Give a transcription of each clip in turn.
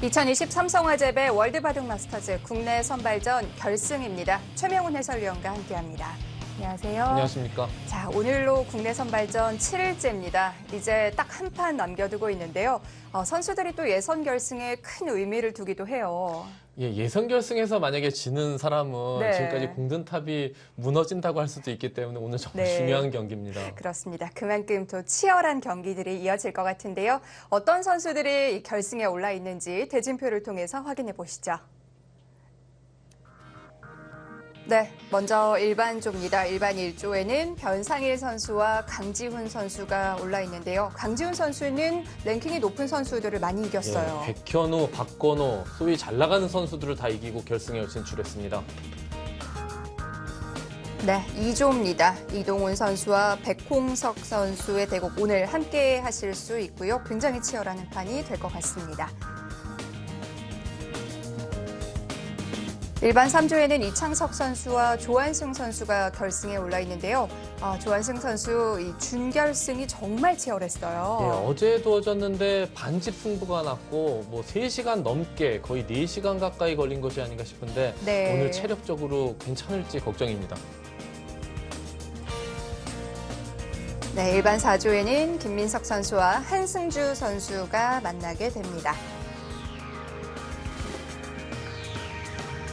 2023 성화재배 월드바둑 마스터즈 국내 선발전 결승입니다. 최명훈 해설위원과 함께합니다. 안녕하세요. 안녕하십니까. 자, 오늘로 국내 선발전 7일째입니다. 이제 딱 한 판 남겨두고 있는데요. 선수들이 또 예선 결승에 큰 의미를 두기도 해요. 예선 결승에서 만약에 지는 사람은 네. 지금까지 공든탑이 무너진다고 할 수도 있기 때문에 오늘 정말 네. 중요한 경기입니다. 그렇습니다. 그만큼 또 치열한 경기들이 이어질 것 같은데요. 어떤 선수들이 이 결승에 올라 있는지 대진표를 통해서 확인해 보시죠. 네, 먼저 일반조입니다. 일반 1조에는 변상일 선수와 강지훈 선수가 올라 있는데요. 강지훈 선수는 랭킹이 높은 선수들을 많이 이겼어요. 백현우, 박건호, 소위 잘 나가는 선수들을 다 이기고 결승에 진출했습니다. 네, 2조입니다. 이동훈 선수와 백홍석 선수의 대국 오늘 함께 하실 수 있고요. 굉장히 치열한 한 판이 될 것 같습니다. 일반 3조에는 이창석 선수와 조한승 선수가 결승에 올라 있는데요. 조한승 선수 이 준결승이 정말 치열했어요. 어제도 어졌는데 반집 승부가 났고 3시간 넘게 거의 4시간 가까이 걸린 것이 아닌가 싶은데 네. 오늘 체력적으로 괜찮을지 걱정입니다. 네, 일반 4조에는 김민석 선수와 한승주 선수가 만나게 됩니다.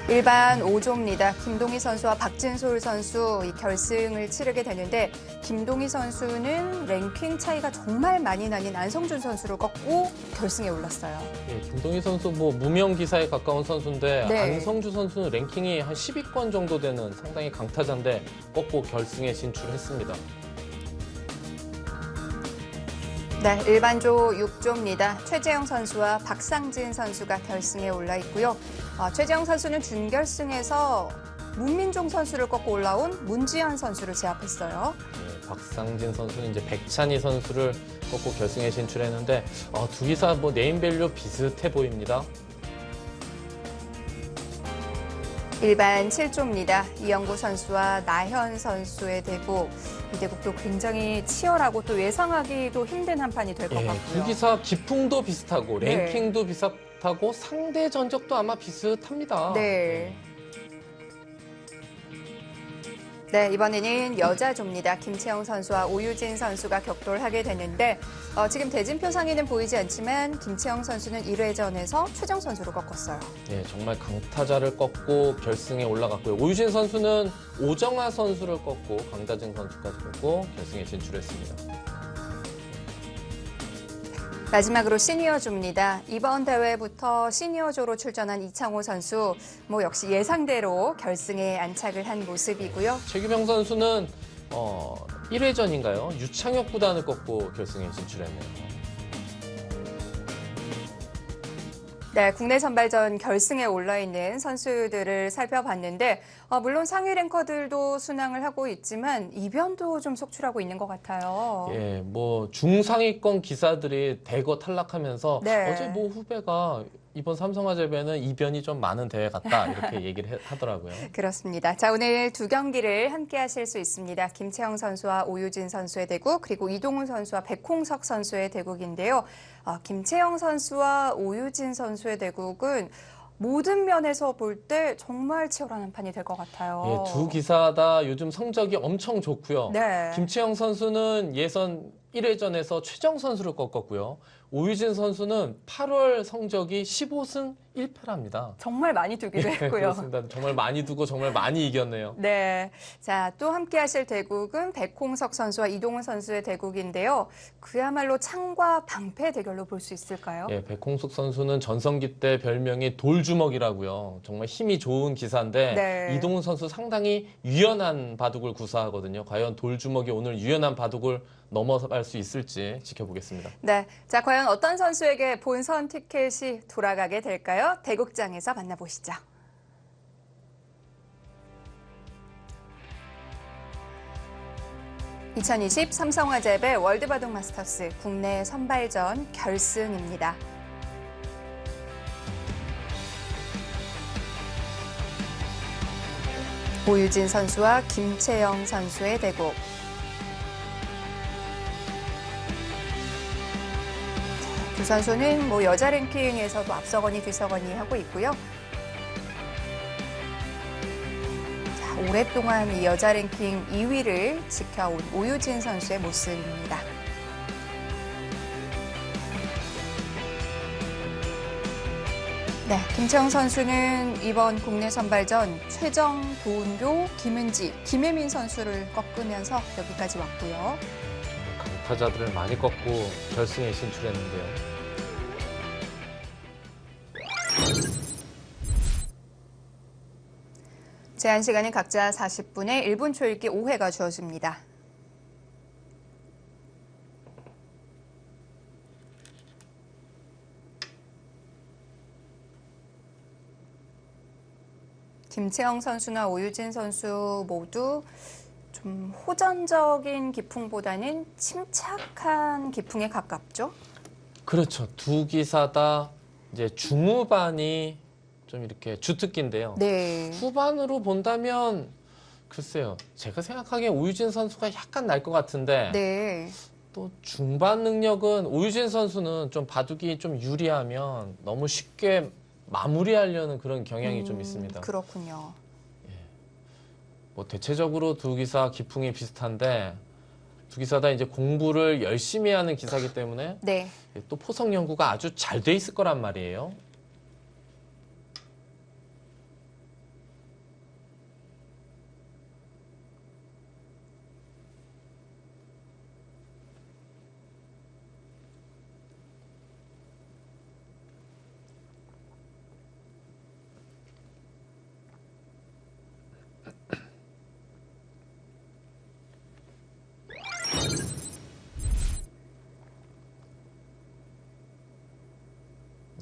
일반 5조입니다. 김동희 선수와 박진솔 선수 이 결승을 치르게 되는데 김동희 선수는 랭킹 차이가 정말 많이 나는 안성준 선수를 꺾고 결승에 올랐어요. 김동희 선수 무명 기사에 가까운 선수인데 네. 안성주 선수는 랭킹이 한 10위권 정도 되는 상당히 강타자인데 꺾고 결승에 진출했습니다. 네, 일반조 6조입니다. 최재영 선수와 박상진 선수가 결승에 올라 있고요. 최재영 선수는 준결승에서 문민종 선수를 꺾고 올라온 문지현 선수를 제압했어요. 박상진 선수는 이제 백찬희 선수를 꺾고 결승에 진출했는데 두 기사 네임밸류 비슷해 보입니다. 일반 7조입니다. 이영구 선수와 나현 선수의 대국. 이 대국도 굉장히 치열하고 또 예상하기도 힘든 한 판이 될 것 같고요. 두 기사 기풍도 비슷하고 네. 랭킹도 비슷하고 상대 전적도 아마 비슷합니다. 네. 네, 이번에는 여자조입니다. 김채영 선수와 오유진 선수가 격돌하게 되는데 지금 대진표 상에는 보이지 않지만 김채영 선수는 1회전에서 최정 선수를 꺾었어요. 네, 정말 강타자를 꺾고 결승에 올라갔고요. 오유진 선수는 오정아 선수를 꺾고 강다정 선수까지 꺾고 결승에 진출했습니다. 마지막으로 시니어조입니다. 이번 대회부터 시니어조로 출전한 이창호 선수 역시 예상대로 결승에 안착을 한 모습이고요. 최규병 선수는 1회전인가요? 유창혁 구단을 꺾고 결승에 진출했네요. 네, 국내 선발전 결승에 올라있는 선수들을 살펴봤는데 물론 상위 랭커들도 순항을 하고 있지만 이변도 좀 속출하고 있는 것 같아요. 중상위권 기사들이 대거 탈락하면서 네. 어제 후배가 이번 삼성화재배는 이변이 좀 많은 대회 같다 이렇게 얘기를 하더라고요. 그렇습니다. 자, 오늘 두 경기를 함께 하실 수 있습니다. 김채영 선수와 오유진 선수의 대국 그리고 이동훈 선수와 백홍석 선수의 대국인데요. 김채영 선수와 오유진 선수의 대국은 모든 면에서 볼 때 정말 치열한 한 판이 될 것 같아요. 두 기사 다 요즘 성적이 엄청 좋고요. 네. 김채영 선수는 예선 1회전에서 최정 선수를 꺾었고요. 오유진 선수는 8월 성적이 15승 1패랍니다. 정말 많이 두기도 했고요. 그렇습니다. 정말 많이 두고 정말 많이 이겼네요. 네. 자, 또 함께 하실 대국은 백홍석 선수와 이동훈 선수의 대국인데요. 그야말로 창과 방패 대결로 볼 수 있을까요? 백홍숙 선수는 전성기 때 별명이 돌주먹이라고요. 정말 힘이 좋은 기사인데 네. 이동훈 선수 상당히 유연한 바둑을 구사하거든요. 과연 돌주먹이 오늘 유연한 바둑을 넘어갈 수 있을지 지켜보겠습니다. 네. 자, 과연 어떤 선수에게 본선 티켓이 돌아가게 될까요? 대국장에서 만나보시죠. (2020) 삼성화재배 월드바둑 마스터스 국내 선발전 결승입니다. 오유진 선수와 김채영 선수의 대국. 두 선수는 뭐 여자 랭킹에서도 앞서거니 뒤서거니 하고 있고요. 자, 오랫동안 이 여자 랭킹 2위를 지켜온 오유진 선수의 모습입니다. 네, 김채영 선수는 이번 국내 선발전 최정, 도은교, 김은지, 김혜민 선수를 꺾으면서 여기까지 왔고요. 강타자들을 많이 꺾고 결승에 진출했는데요. 제한 시간은 각자 40분에 1분 초읽기 5회가 주어집니다. 김채영 선수나 오유진 선수 모두 좀 호전적인 기풍보다는 침착한 기풍에 가깝죠? 그렇죠. 두 기사 다 이제 중후반이 좀 이렇게 주특기인데요. 네. 후반으로 본다면 글쎄요. 제가 생각하기엔 오유진 선수가 약간 날 것 같은데 네. 또 중반 능력은 오유진 선수는 좀 바둑이 좀 유리하면 너무 쉽게 마무리하려는 그런 경향이 좀 있습니다. 그렇군요. 뭐 대체적으로 두 기사 기풍이 비슷한데 두 기사 다 이제 공부를 열심히 하는 기사이기 때문에 네. 또 포석 연구가 아주 잘 돼 있을 거란 말이에요.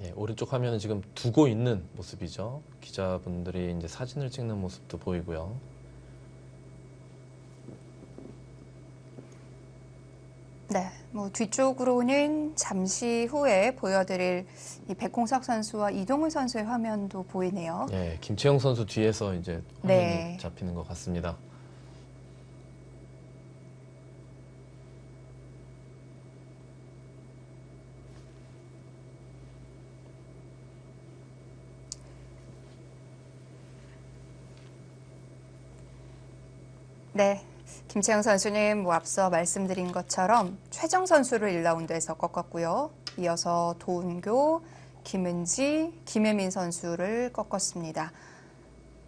예, 오른쪽 화면은 지금 두고 있는 모습이죠. 기자분들이 이제 사진을 찍는 모습도 보이고요. 네. 뭐 뒤쪽으로는 잠시 후에 보여드릴 이 백홍석 선수와 이동훈 선수의 화면도 보이네요. 예, 김채영 선수 뒤에서 이제 화면이 네. 잡히는 것 같습니다. 네. 김채영 선수는 뭐 앞서 말씀드린 것처럼 최정 선수를 1라운드에서 꺾었고요. 이어서 도은교, 김은지, 김혜민 선수를 꺾었습니다.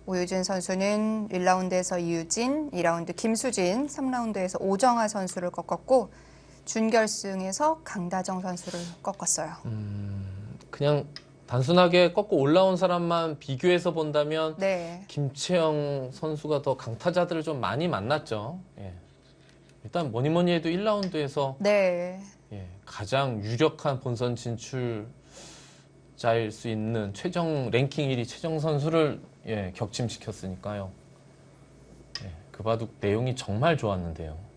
오유진 선수는 1라운드에서 이유진, 2라운드 김수진, 3라운드에서 오정아 선수를 꺾었고 준결승에서 강다정 선수를 꺾었어요. 그냥 단순하게 꺾고 올라온 사람만 비교해서 본다면 네. 김채영 선수가 더 강타자들을 좀 많이 만났죠. 예. 일단 뭐니 뭐니 해도 1라운드에서 네. 예, 가장 유력한 본선 진출자일 수 있는 최정 랭킹 1위 최정 선수를 예, 격침시켰으니까요. 예, 그 바둑 내용이 정말 좋았는데요.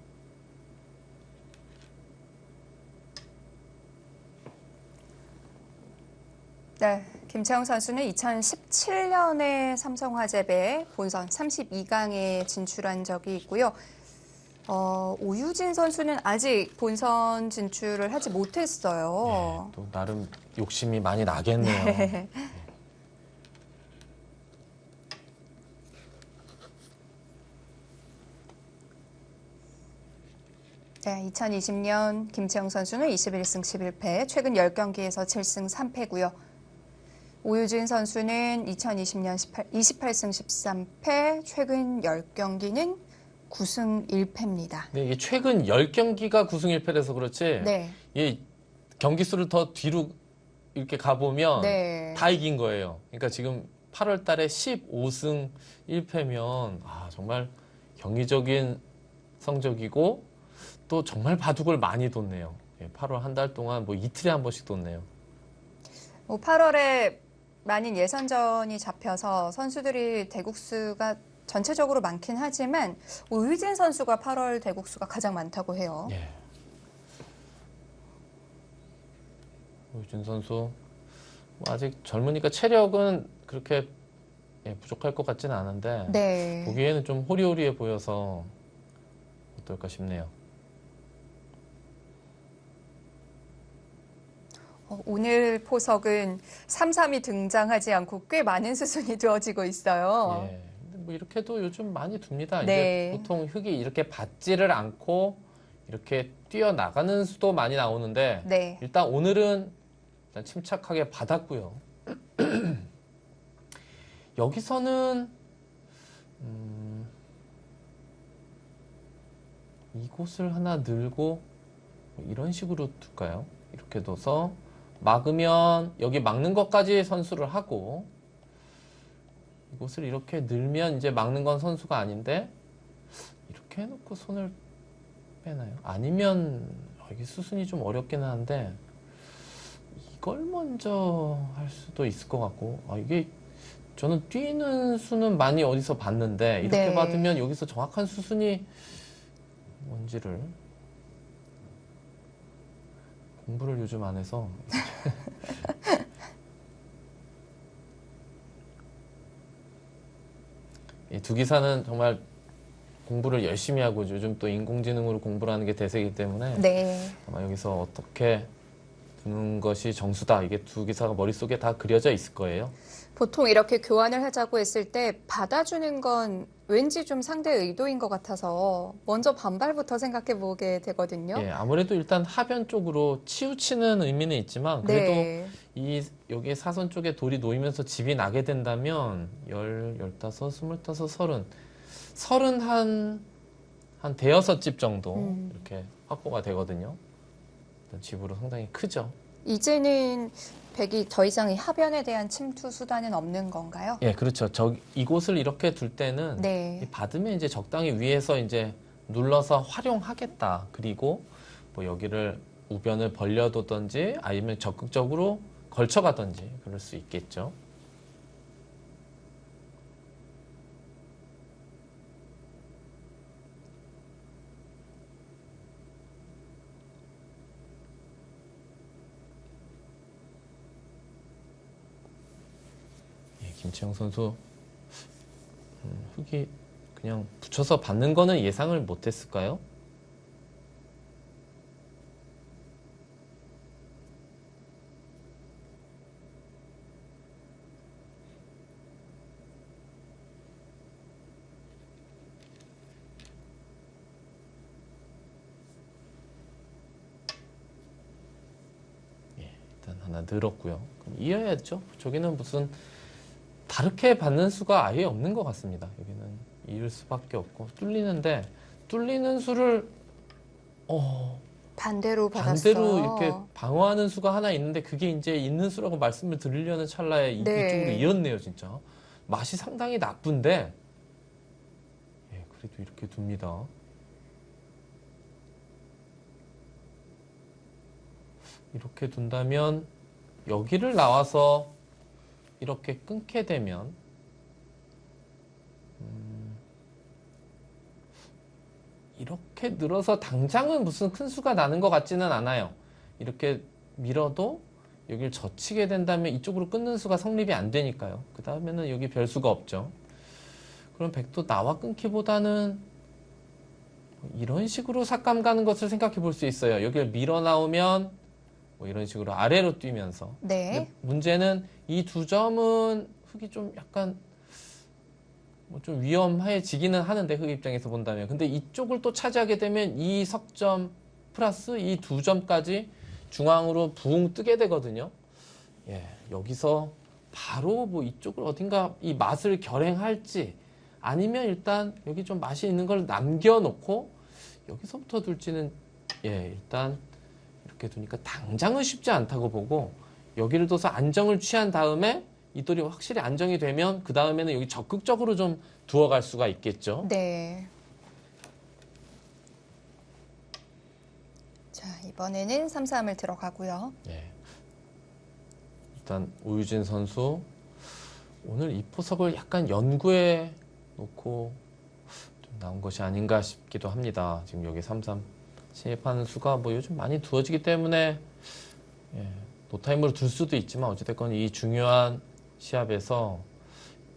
네, 김채영 선수는 2017년에 삼성화재배 본선 32강에 진출한 적이 있고요. 오유진 선수는 아직 본선 진출을 하지 못했어요. 또 나름 욕심이 많이 나겠네요. 네. 네, 2020년 김채영 선수는 21승 11패, 최근 10경기에서 7승 3패고요. 오유진 선수는 2020년 28승 13패, 최근 10경기는 9승 1패입니다. 네, 이게 최근 10경기가 9승 1패라서 그렇지. 네. 이 경기 수를 더 뒤로 이렇게 가보면 네. 다 이긴 거예요. 그러니까 지금 8월 달에 15승 1패면 정말 경이적인 성적이고 또 정말 바둑을 많이 뒀네요. 8월 한 달 동안 뭐 이틀에 한 번씩 뒀네요. 8월에 많은 예선전이 잡혀서 선수들이 대국수가 전체적으로 많긴 하지만 오유진 선수가 8월 대국수가 가장 많다고 해요. 예. 오유진 선수 뭐 아직 젊으니까 체력은 그렇게 부족할 것 같지는 않은데 네. 보기에는 좀 호리호리해 보여서 어떨까 싶네요. 오늘 포석은 3-3이 등장하지 않고 꽤 많은 수순이 두어지고 있어요. 예. 근데 뭐 이렇게도 요즘 많이 둡니다. 네. 이제 보통 흙이 이렇게 받지를 않고 이렇게 뛰어나가는 수도 많이 나오는데 네. 일단 오늘은 일단 침착하게 받았고요. 여기서는 이곳을 하나 늘고 뭐 이런 식으로 둘까요? 이렇게 둬서 막으면 여기 막는 것까지 선수를 하고 이곳을 이렇게 늘면 이제 막는 건 선수가 아닌데 이렇게 해놓고 손을 빼나요? 아니면 여기 수순이 좀 어렵긴 한데 이걸 먼저 할 수도 있을 것 같고 이게 저는 뛰는 수는 많이 어디서 봤는데 이렇게 네. 받으면 여기서 정확한 수순이 뭔지를 공부를 요즘 안 해서 이 두 기사는 정말 공부를 열심히 하고 요즘 또 인공지능으로 공부를 하는 게 대세이기 때문에 네. 아마 여기서 어떻게 두는 것이 정수다. 이게 두 기사가 머릿속에 다 그려져 있을 거예요. 보통 이렇게 교환을 하자고 했을 때 받아주는 건 왠지 좀 상대의 의도인 것 같아서 먼저 반발부터 생각해 보게 되거든요. 예, 아무래도 일단 하변 쪽으로 치우치는 의미는 있지만 그래도 네. 여기 사선 쪽에 돌이 놓이면서 집이 나게 된다면 15, 25, 30 한 대여섯 집 정도 이렇게 확보가 되거든요. 일단 집으로 상당히 크죠. 이제는 백이 더 이상 이 하변에 대한 침투 수단은 없는 건가요? 예, 그렇죠. 이곳을 이렇게 둘 때는 네. 받으면 이제 적당히 위에서 이제 눌러서 활용하겠다. 그리고 뭐 여기를 우변을 벌려두든지 아니면 적극적으로 걸쳐가든지 그럴 수 있겠죠. 예, 김치영 선수 흙이 그냥 붙여서 받는 거는 예상을 못했을까요? 일단 하나 늘었고요. 그럼 이어야죠. 저기는 무슨 다르게 받는 수가 아예 없는 것 같습니다. 여기는 이을 수밖에 없고 뚫리는데 뚫리는 수를 반대로 받았어요. 반대로 이렇게 방어하는 수가 하나 있는데 그게 이제 있는 수라고 말씀을 드리려는 찰나에 네. 이쪽으로 이었네요, 진짜. 맛이 상당히 나쁜데 예, 그래도 이렇게 둡니다. 이렇게 둔다면 여기를 나와서 이렇게 끊게 되면 이렇게 늘어서 당장은 무슨 큰 수가 나는 것 같지는 않아요. 이렇게 밀어도 여기를 젖히게 된다면 이쪽으로 끊는 수가 성립이 안 되니까요. 그 다음에는 여기 별 수가 없죠. 그럼 백도 나와 끊기보다는 이런 식으로 삭감 가는 것을 생각해 볼 수 있어요. 여기를 밀어 나오면 뭐 이런 식으로 아래로 뛰면서. 네. 근데 문제는 이 두 점은 흙이 좀 약간 뭐 좀 위험해지기는 하는데 흙 입장에서 본다면 근데 이쪽을 또 차지하게 되면 이 석점 플러스 이 두 점까지 중앙으로 붕 뜨게 되거든요. 예, 여기서 바로 뭐 이쪽을 어딘가 이 맛을 결행할지 아니면 일단 여기 좀 맛이 있는 걸 남겨놓고 여기서부터 둘지는 예, 일단 이렇게 두니까 당장은 쉽지 않다고 보고 여기를 둬서 안정을 취한 다음에 이 돌이 확실히 안정이 되면 그 다음에는 여기 적극적으로 좀 두어갈 수가 있겠죠. 네. 자, 이번에는 3-3을 들어가고요. 예. 일단 오유진 선수 오늘 이 포석을 약간 연구해 놓고 좀 나온 것이 아닌가 싶기도 합니다. 지금 여기 3-3 진입하는 수가 뭐 요즘 많이 두어지기 때문에 예, 노타임으로 둘 수도 있지만 어찌됐건 이 중요한 시합에서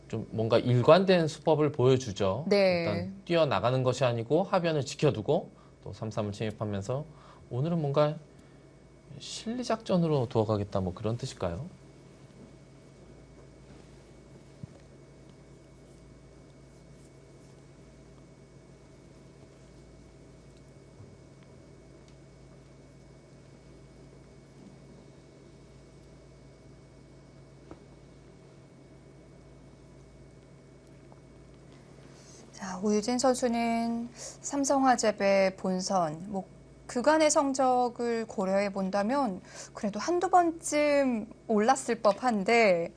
좀 뭔가 일관된 수법을 보여주죠. 네. 일단 뛰어나가는 것이 아니고 하변을 지켜두고 또 3-3을 침입하면서 오늘은 뭔가 실리작전으로 두어가겠다 뭐 그런 뜻일까요? 자, 오유진 선수는 삼성화재배 본선, 뭐 그간의 성적을 고려해 본다면 그래도 한두 번쯤 올랐을 법한데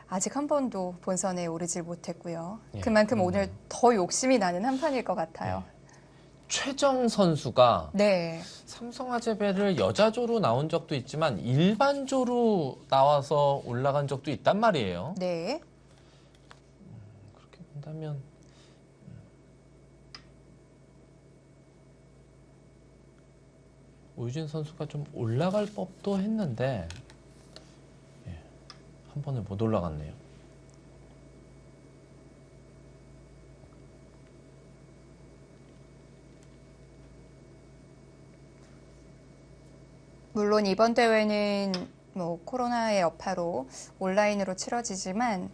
아직 한 번도 본선에 오르질 못했고요. 예, 그만큼 그렇네요. 오늘 더 욕심이 나는 한 판일 것 같아요. 최정 선수가 네. 삼성화재배를 여자조로 나온 적도 있지만 일반조로 나와서 올라간 적도 있단 말이에요. 네. 그렇게 본다면 오유진 선수가 좀 올라갈 법도 했는데 예, 한 번에 못 올라갔네요. 물론 이번 대회는 뭐 코로나의 여파로 온라인으로 치러지지만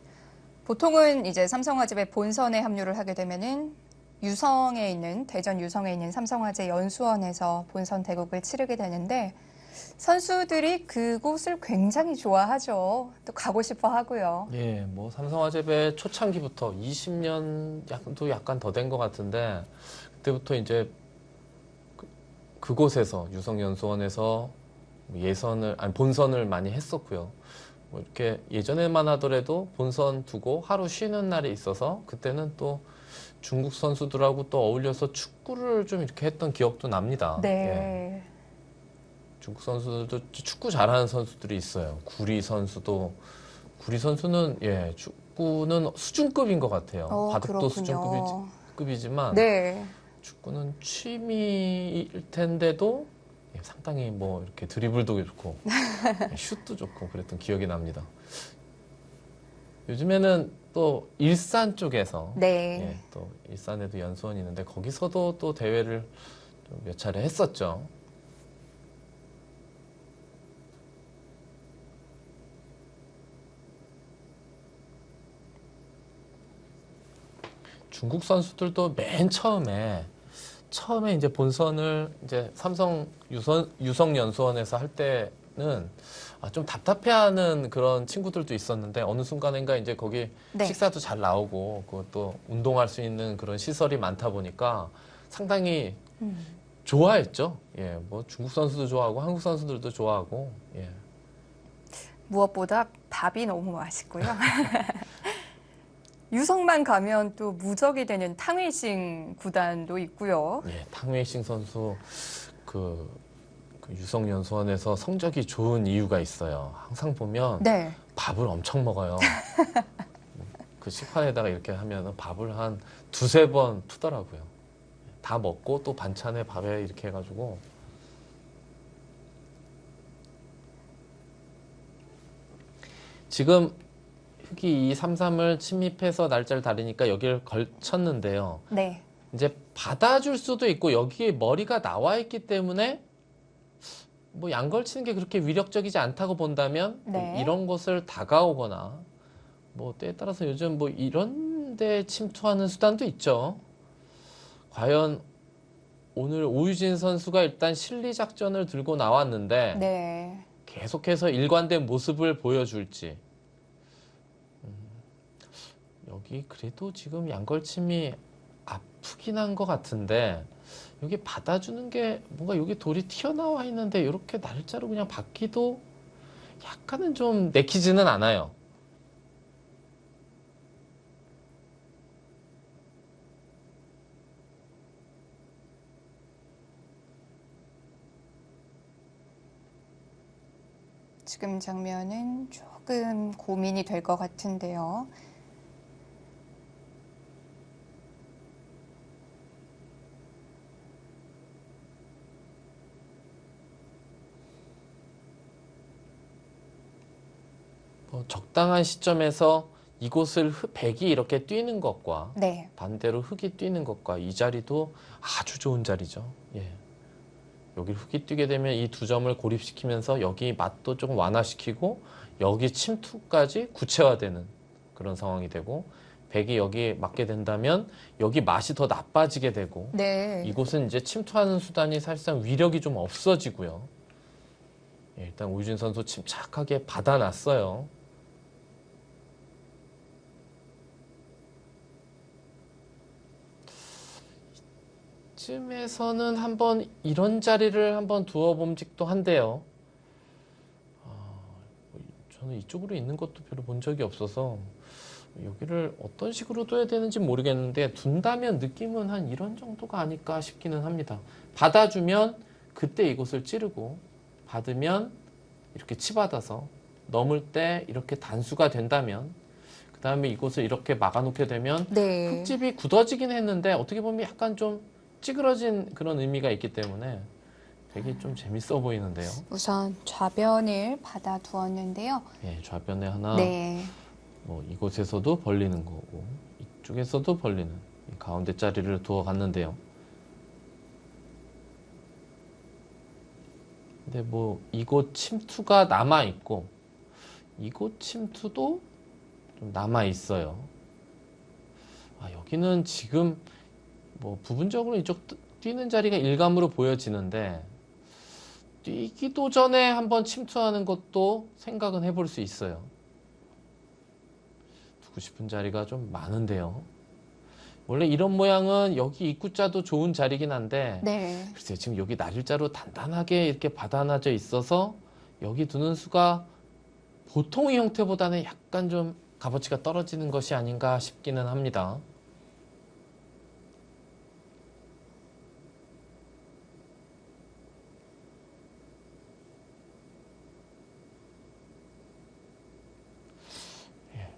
보통은 이제 삼성화재배 본선에 합류를 하게 되면은 유성에 있는 대전 유성에 있는 삼성화재 연수원에서 본선 대국을 치르게 되는데 선수들이 그곳을 굉장히 좋아하죠. 또 가고 싶어 하고요. 예, 뭐 삼성화재배 초창기부터 20년도 약간 더 된 것 같은데 그때부터 이제 그곳에서 유성연수원에서 본선을 많이 했었고요. 뭐 이렇게 예전에만 하더라도 본선 두고 하루 쉬는 날이 있어서 그때는 또 중국 선수들하고 또 어울려서 축구를 좀 이렇게 했던 기억도 납니다. 예. 네. 중국 선수들도 축구 잘하는 선수들이 있어요. 구리 선수는 예, 축구는 수준급인 것 같아요. 바둑도 그렇군요. 수준급이지만 네. 축구는 취미일 텐데도 예, 상당히 뭐 이렇게 드리블도 좋고 예, 슛도 좋고 그랬던 기억이 납니다. 요즘에는 또 일산 쪽에서 네. 예, 또 일산에도 연수원이 있는데 거기서도 또 대회를 좀 몇 차례 했었죠. 중국 선수들도 맨 처음에 이제 본선을 이제 유성연수원에서 할 때는 좀 답답해하는 그런 친구들도 있었는데 어느 순간인가 이제 거기 네. 식사도 잘 나오고 그것도 운동할 수 있는 그런 시설이 많다 보니까 상당히 좋아했죠. 예, 뭐 중국 선수도 좋아하고 한국 선수들도 좋아하고 예. 무엇보다 밥이 너무 맛있고요. 유성만 가면 또 무적이 되는 탕웨이싱 구단도 있고요. 예, 탕웨이싱 선수 그 유성연수원에서 성적이 좋은 이유가 있어요. 항상 보면 네. 밥을 엄청 먹어요. 그 식판에다가 이렇게 하면 밥을 한 두세 번 푸더라고요. 다 먹고 또 반찬에 밥에 이렇게 해가지고 지금 흑이 233을 침입해서 날짜를 다르니까 여기를 걸쳤는데요. 네. 이제 받아줄 수도 있고 여기에 머리가 나와 있기 때문에 뭐 양걸치는 게 그렇게 위력적이지 않다고 본다면 뭐 네. 이런 곳을 다가오거나 뭐 때에 따라서 요즘 뭐 이런 데 침투하는 수단도 있죠. 과연 오늘 오유진 선수가 일단 실리 작전을 들고 나왔는데 네. 계속해서 일관된 모습을 보여줄지. 여기 그래도 지금 양걸침이 아프긴 한 것 같은데 여기 받아주는 게 뭔가 여기 돌이 튀어나와 있는데 이렇게 날짜로 그냥 받기도 약간은 좀 내키지는 않아요. 지금 장면은 조금 고민이 될 것 같은데요. 뭐 적당한 시점에서 이곳을 백이 이렇게 뛰는 것과 네. 반대로 흑이 뛰는 것과 이 자리도 아주 좋은 자리죠. 예. 여기 흙이 뛰게 되면 이 두 점을 고립시키면서 여기 맛도 조금 완화시키고 여기 침투까지 구체화되는 그런 상황이 되고 백이 여기 맞게 된다면 여기 맛이 더 나빠지게 되고 네. 이곳은 이제 침투하는 수단이 사실상 위력이 좀 없어지고요. 예, 일단 오유진 선수 침착하게 받아놨어요. 이쯤에서는 한번 이런 자리를 한번 두어봄직도 한데요. 저는 이쪽으로 있는 것도 별로 본 적이 없어서 여기를 어떤 식으로 둬야 되는지 모르겠는데 둔다면 느낌은 한 이런 정도가 아닐까 싶기는 합니다. 받아주면 그때 이곳을 찌르고 받으면 이렇게 치받아서 넘을 때 이렇게 단수가 된다면 그 다음에 이곳을 이렇게 막아놓게 되면 네. 흙집이 굳어지긴 했는데 어떻게 보면 약간 좀 찌그러진 그런 의미가 있기 때문에 되게 좀 재밌어 보이는데요. 우선 좌변을 받아 두었는데요. 예, 좌변에 하나 네. 뭐 이곳에서도 벌리는 거고 이쪽에서도 벌리는 이 가운데 자리를 두어 갔는데요. 근데 뭐 이곳 침투가 남아 있고 이곳 침투도 좀 남아 있어요. 아, 여기는 지금 뭐 부분적으로 이쪽 뛰는 자리가 일감으로 보여지는데 뛰기도 전에 한번 침투하는 것도 생각은 해볼 수 있어요. 두고 싶은 자리가 좀 많은데요. 원래 이런 모양은 여기 입구자도 좋은 자리긴 한데 네. 글쎄요, 지금 여기 날일자로 단단하게 이렇게 받아놔져 있어서 여기 두는 수가 보통의 형태보다는 약간 좀 값어치가 떨어지는 것이 아닌가 싶기는 합니다.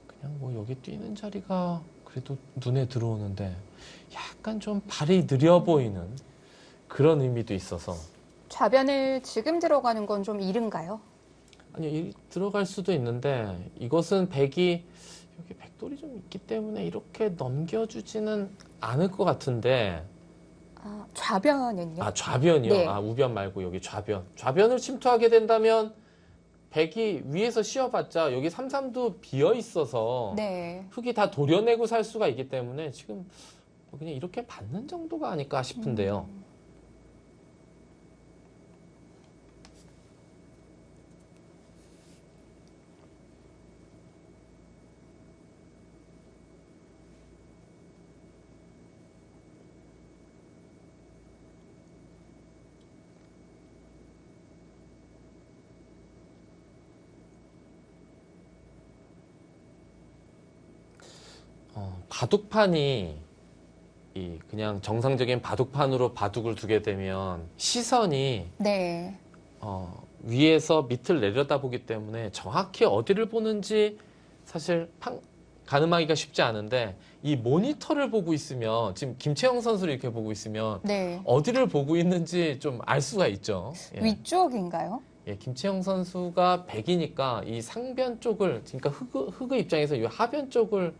그냥 뭐 여기 뛰는 자리가 그래도 눈에 들어오는데 약간 좀 발이 느려 보이는 그런 의미도 있어서 좌변을 지금 들어가는 건 좀 이른가요? 아니 들어갈 수도 있는데 이것은 백이 여기 백돌이 좀 있기 때문에 이렇게 넘겨주지는 않을 것 같은데 아, 좌변은요? 아 좌변이요? 네. 아 우변 말고 여기 좌변을 침투하게 된다면 백이 위에서 씌워봤자 여기 삼삼도 비어 있어서 네. 흙이 다 도려내고 살 수가 있기 때문에 지금 그냥 이렇게 받는 정도가 아닐까 싶은데요. 바둑판이 이 그냥 정상적인 바둑판으로 바둑을 두게 되면 시선이 네. 위에서 밑을 내려다보기 때문에 정확히 어디를 보는지 사실 가늠하기가 쉽지 않은데 이 모니터를 보고 있으면 지금 김채영 선수를 이렇게 보고 있으면 네. 어디를 보고 있는지 좀 알 수가 있죠. 예. 위쪽인가요? 예, 김채영 선수가 백이니까 이 상변 쪽을 그러니까 흑의 입장에서 이 하변 쪽을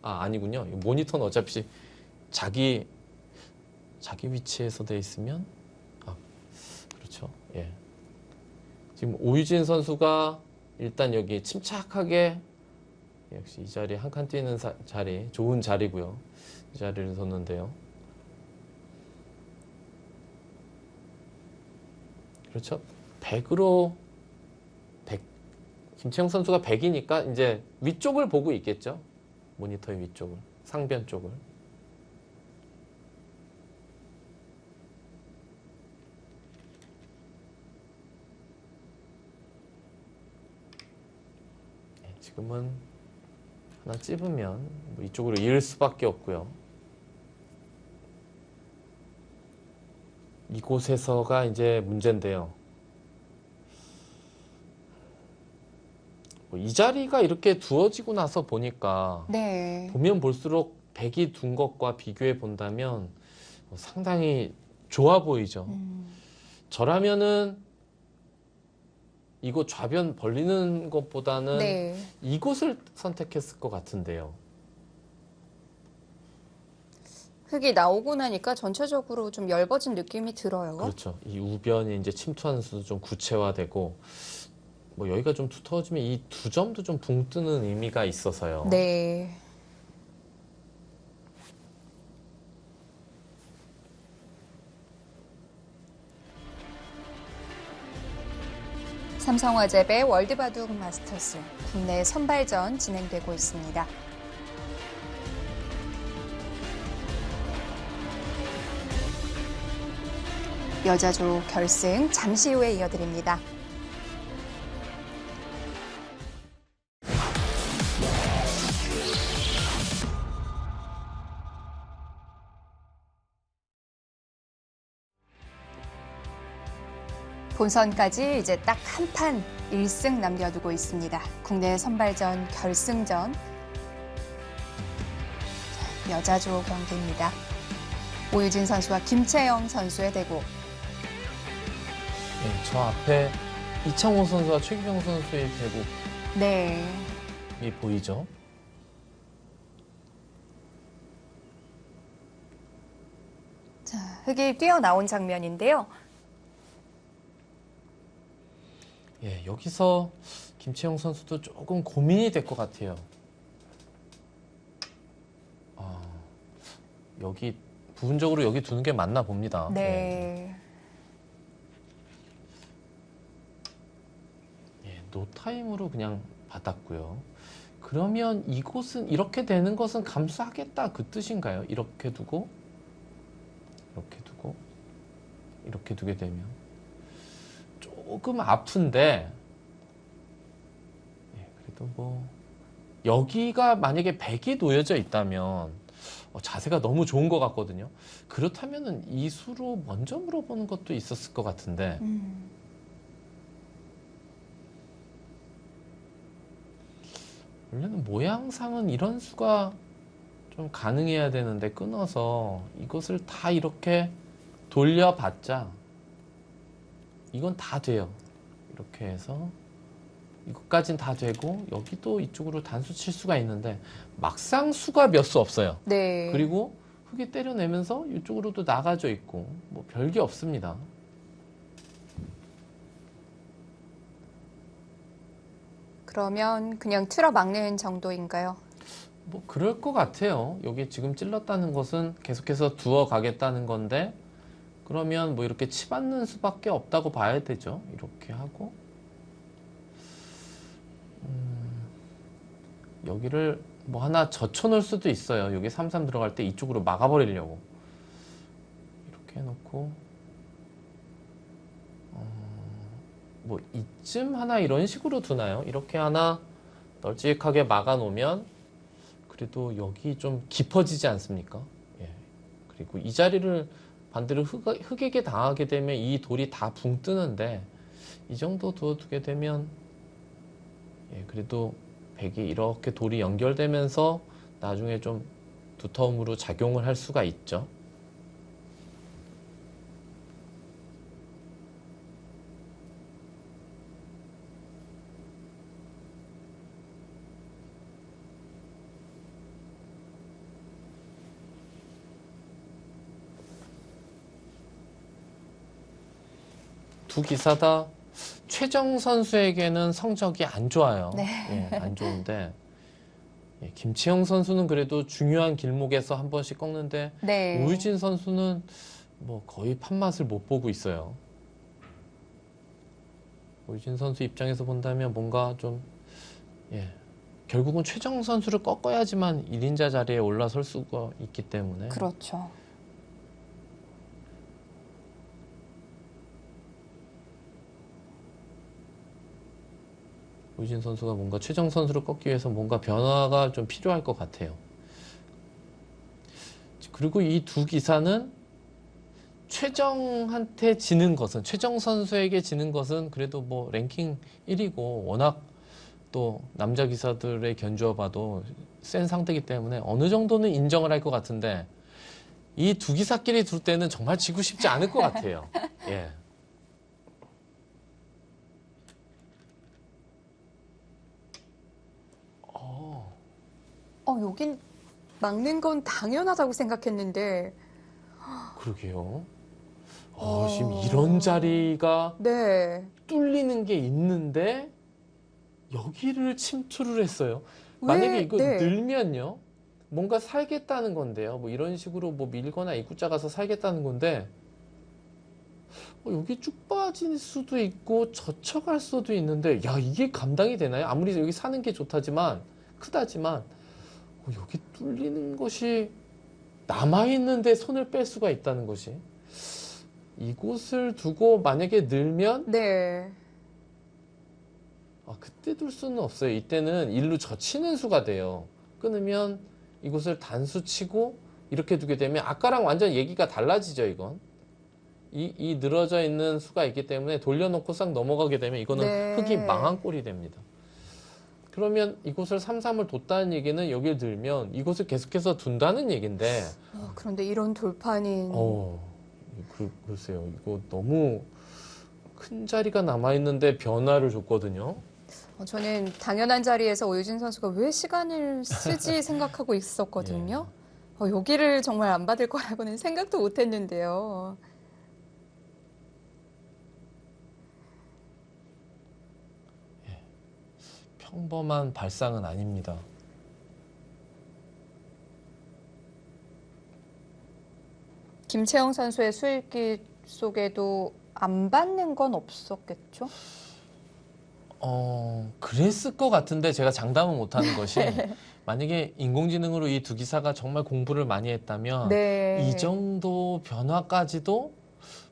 아니군요. 이 모니터는 어차피 자기 위치에서 돼 있으면 그렇죠. 예. 지금 오유진 선수가 일단 여기 침착하게 역시 이 자리에 한 칸 뛰는 자리 좋은 자리고요. 이 자리를 뒀는데요. 그렇죠. 김채영 선수가 100이니까 이제 위쪽을 보고 있겠죠. 모니터의 위쪽을, 상변 쪽을. 지금은 하나 찝으면 뭐 이쪽으로 이을 수밖에 없고요. 이곳에서가 이제 문제인데요. 이 자리가 이렇게 두어지고 나서 보니까 네. 보면 볼수록 백이 둔 것과 비교해 본다면 상당히 좋아 보이죠. 저라면은 이곳 좌변 벌리는 것보다는 네. 이곳을 선택했을 것 같은데요. 흙이 나오고 나니까 전체적으로 좀 엷어진 느낌이 들어요. 그렇죠. 이 우변이 이제 침투하는 수도 좀 구체화되고 뭐 여기가 좀 두터워지면 이 두 점도 좀 붕 뜨는 의미가 있어서요. 네. 삼성화재배 월드바둑 마스터스 국내 선발전 진행되고 있습니다. 여자조 결승 잠시 후에 이어드립니다. 본선까지 이제 딱 한 판 1승 남겨두고 있습니다. 국내 선발전 결승전 여자조 경기입니다. 오유진 선수와 김채영 선수의 대국. 네, 저 앞에 이창호 선수와 최기경 선수의 대국이 네. 보이죠? 자, 흙이 뛰어나온 장면인데요. 예, 여기서 김채영 선수도 조금 고민이 될 것 같아요. 여기 부분적으로 여기 두는 게 맞나 봅니다. 네. 예, 노타임으로 그냥 받았고요. 그러면 이곳은 이렇게 되는 것은 감수하겠다 그 뜻인가요? 이렇게 두고 이렇게 두고 이렇게 두게 되면 조금 아픈데 예, 그래도 뭐 여기가 만약에 100이 놓여져 있다면 자세가 너무 좋은 것 같거든요. 그렇다면은 이 수로 먼저 물어보는 것도 있었을 것 같은데 원래는 모양상은 이런 수가 좀 가능해야 되는데 끊어서 이것을 다 이렇게 돌려봤자 이건 다 돼요. 이렇게 해서 이것까진 다 되고 여기도 이쪽으로 단수 칠 수가 있는데 막상 수가 몇 수 없어요. 네. 그리고 흙이 때려내면서 이쪽으로도 나가져 있고 뭐 별게 없습니다. 그러면 그냥 틀어막는 정도인가요? 뭐 그럴 것 같아요. 여기 지금 찔렀다는 것은 계속해서 두어 가겠다는 건데 그러면 뭐 이렇게 치받는 수밖에 없다고 봐야 되죠. 이렇게 하고 여기를 뭐 하나 젖혀놓을 수도 있어요. 여기 3-3 들어갈 때 이쪽으로 막아버리려고 이렇게 해놓고 뭐 이쯤 하나 이런 식으로 두나요? 이렇게 하나 널찍하게 막아놓으면 그래도 여기 좀 깊어지지 않습니까? 예. 그리고 이 자리를 반대로 흙에게 당하게 되면 이 돌이 다 붕 뜨는데 이 정도 두어두게 되면 예, 그래도 백이 이렇게 돌이 연결되면서 나중에 좀 두터움으로 작용을 할 수가 있죠. 두 기사 다 최정 선수에게는 성적이 안 좋아요. 네. 예, 안 좋은데 예, 김치영 선수는 그래도 중요한 길목에서 한 번씩 꺾는데 네. 오유진 선수는 뭐 거의 판맛을 못 보고 있어요. 오유진 선수 입장에서 본다면 뭔가 좀 예, 결국은 최정 선수를 꺾어야지만 1인자 자리에 올라설 수가 있기 때문에 그렇죠. 오유진 선수가 뭔가 최정 선수를 꺾기 위해서 뭔가 변화가 좀 필요할 것 같아요. 그리고 이 두 기사는 최정한테 지는 것은 최정 선수에게 지는 것은 그래도 뭐 랭킹 1위고 워낙 또 남자 기사들의 견주어 봐도 센 상대이기 때문에 어느 정도는 인정을 할 것 같은데 이 두 기사끼리 둘 때는 정말 지고 싶지 않을 것 같아요. 예. 여긴 막는 건 당연하다고 생각했는데. 그러게요. 어. 지금 이런 자리가 네. 뚫리는 게 있는데 여기를 침투를 했어요. 만약에 왜? 이거 네. 늘면요. 뭔가 살겠다는 건데요. 뭐 이런 식으로 뭐 밀거나 입구자 가서 살겠다는 건데 여기 쭉 빠질 수도 있고 젖혀갈 수도 있는데 야 이게 감당이 되나요? 아무리 여기 사는 게 좋다지만 크다지만 여기 뚫리는 것이 남아있는데 손을 뺄 수가 있다는 것이 이곳을 두고 만약에 늘면 네. 그때 둘 수는 없어요. 이때는 일로 젖히는 수가 돼요. 끊으면 이곳을 단수 치고 이렇게 두게 되면 아까랑 완전 얘기가 달라지죠. 이건 이 늘어져 있는 수가 있기 때문에 돌려놓고 싹 넘어가게 되면 이거는 네. 흙이 망한 꼴이 됩니다. 그러면 이곳을 삼삼을 뒀다는 얘기는 여기를 들면 이곳을 계속해서 둔다는 얘기인데 그런데 이런 돌판인. 글쎄요. 이거 너무 큰 자리가 남아있는데 변화를 줬거든요. 저는 당연한 자리에서 오유진 선수가 왜 시간을 쓰지 생각하고 있었거든요. 여기를 정말 안 받을 거라고는 생각도 못 했는데요. 평범한 발상은 아닙니다. 김채영 선수의 수익기 속에도 안 받는 건 없었겠죠? 그랬을 것 같은데 제가 장담은 못하는 것이 만약에 인공지능으로 이 두 기사가 정말 공부를 많이 했다면 네. 이 정도 변화까지도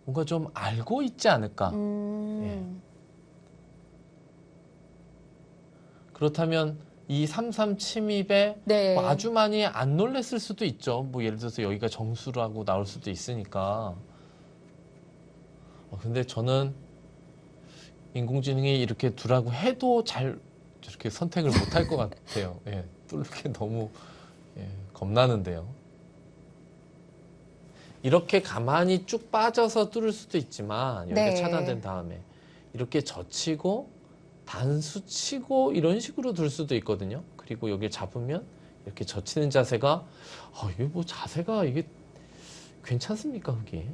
뭔가 좀 알고 있지 않을까. 그렇다면 이 삼삼 침입에 네. 뭐 아주 많이 안 놀랬을 수도 있죠. 뭐 예를 들어서 여기가 정수라고 나올 수도 있으니까. 근데 저는 인공지능이 이렇게 두라고 해도 잘 저렇게 선택을 못할 것 같아요. 뚫게 너무 겁나는데요. 이렇게 가만히 쭉 빠져서 뚫을 수도 있지만 여기가 네. 차단된 다음에 이렇게 젖히고 단수 치고 이런 식으로 둘 수도 있거든요. 그리고 여기를 잡으면 이렇게 젖히는 자세가 이게 뭐 자세가 이게 괜찮습니까, 그게?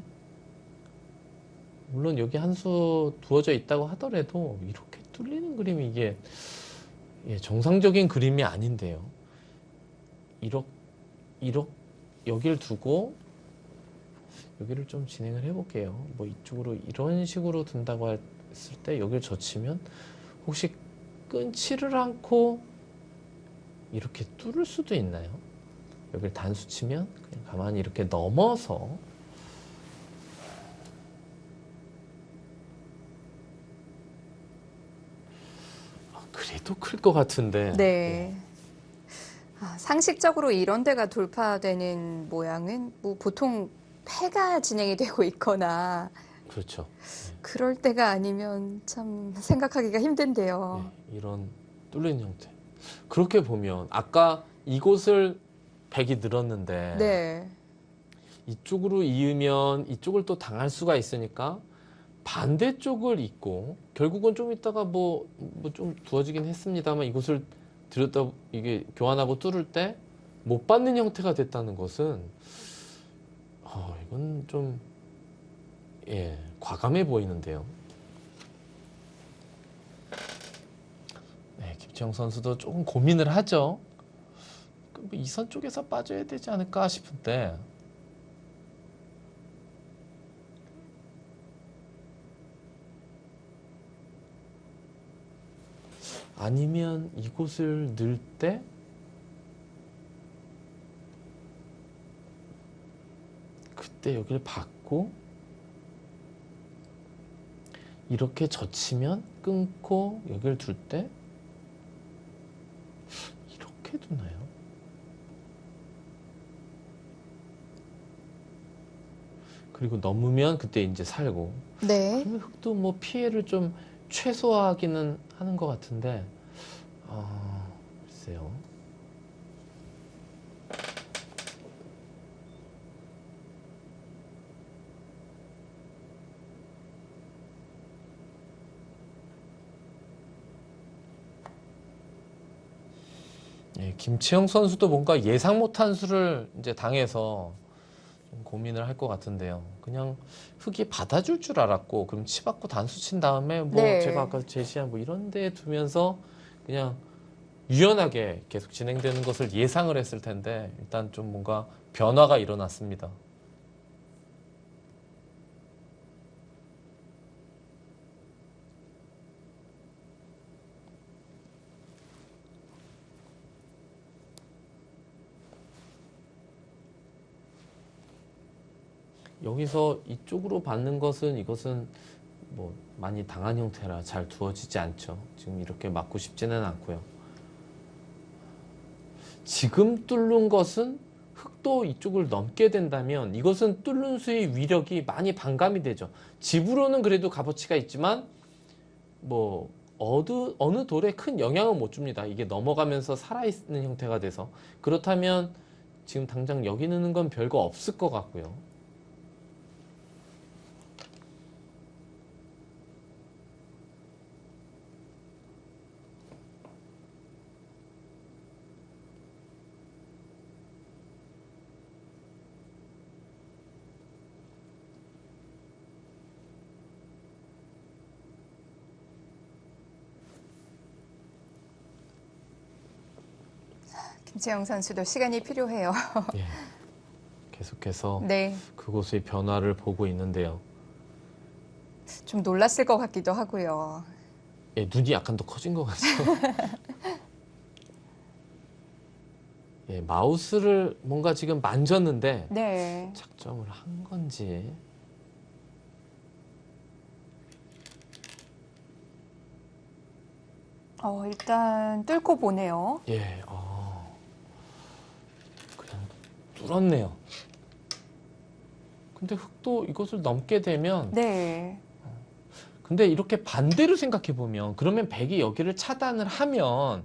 물론 여기 한 수 두어져 있다고 하더라도 이렇게 뚫리는 그림이 이게 정상적인 그림이 아닌데요. 여기를 두고 여기를 좀 진행을 해볼게요. 뭐 이쪽으로 이런 식으로 둔다고 했을 때 여기를 젖히면 혹시 끊지를 않고 이렇게 뚫을 수도 있나요? 여기를 단수 치면 그냥 가만히 이렇게 넘어서 그래도 클 것 같은데. 네. 상식적으로 이런 데가 돌파되는 모양은 뭐 보통 패가 진행이 되고 있거나 그렇죠. 그럴 때가 아니면 참 생각하기가 힘든데요. 이런 뚫린 형태. 그렇게 보면 아까 이곳을 100이 늘었는데 네. 이쪽으로 이으면 이쪽을 또 당할 수가 있으니까 반대쪽을 잇고 결국은 좀 있다가 뭐 좀 두어지긴 했습니다만 이곳을 들였다 이게 교환하고 뚫을 때 못 받는 형태가 됐다는 것은 이건 좀 과감해 보이는데요. 김채영 선수도 조금 고민을 하죠. 이 선 쪽에서 빠져야 되지 않을까 싶은데 아니면 이곳을 넣을 때 그때 여기를 받고 이렇게 젖히면 끊고 여기를 둘 때 이렇게 두나요? 그리고 넘으면 그때 이제 살고 네. 그러면 흙도 뭐 피해를 좀 최소화하기는 하는 것 같은데 글쎄요. 김치영 선수도 뭔가 예상 못한 수를 이제 당해서 좀 고민을 할 것 같은데요. 그냥 흙이 받아줄 줄 알았고, 그럼 치받고 단수 친 다음에 뭐 네. 제가 아까 제시한 뭐 이런 데 두면서 그냥 유연하게 계속 진행되는 것을 예상을 했을 텐데, 일단 좀 뭔가 변화가 일어났습니다. 여기서 이쪽으로 받는 것은 이것은 뭐 많이 당한 형태라 잘 두어지지 않죠. 지금 이렇게 맞고 싶지는 않고요. 지금 뚫는 것은 흙도 이쪽을 넘게 된다면 이것은 뚫는 수의 위력이 많이 반감이 되죠. 집으로는 그래도 값어치가 있지만 뭐 어느 돌에 큰 영향은 못 줍니다. 이게 넘어가면서 살아있는 형태가 돼서. 그렇다면 지금 당장 여기 넣는 건 별거 없을 것 같고요. 김채영 선수도 시간이 필요해요. 예, 계속해서 네. 그곳의 변화를 보고 있는데요. 좀 놀랐을 것 같기도 하고요. 예, 눈이 약간 더 커진 것 같죠. 예, 마우스를 뭔가 지금 만졌는데 네. 작정을 한 건지. 일단 뚫고 보네요. 예, 그냥 뚫었네요. 근데 흙도 이것을 넘게 되면, 네. 근데 이렇게 반대로 생각해 보면, 그러면 백이 여기를 차단을 하면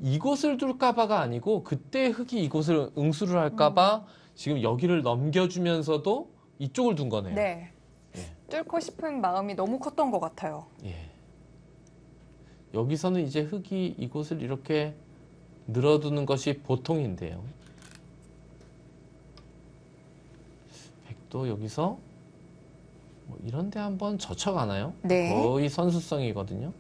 이곳을 뚫까봐가 아니고 그때 흙이 이곳을 응수를 할까봐 지금 여기를 넘겨주면서도 이쪽을 둔 거네요. 네. 예, 뚫고 싶은 마음이 너무 컸던 것 같아요. 예. 여기서는 이제 흙이 이곳을 이렇게 늘어두는 것이 보통인데요. 백도 여기서 뭐 이런 데 한번 젖혀가나요? 네. 거의 선수성이거든요.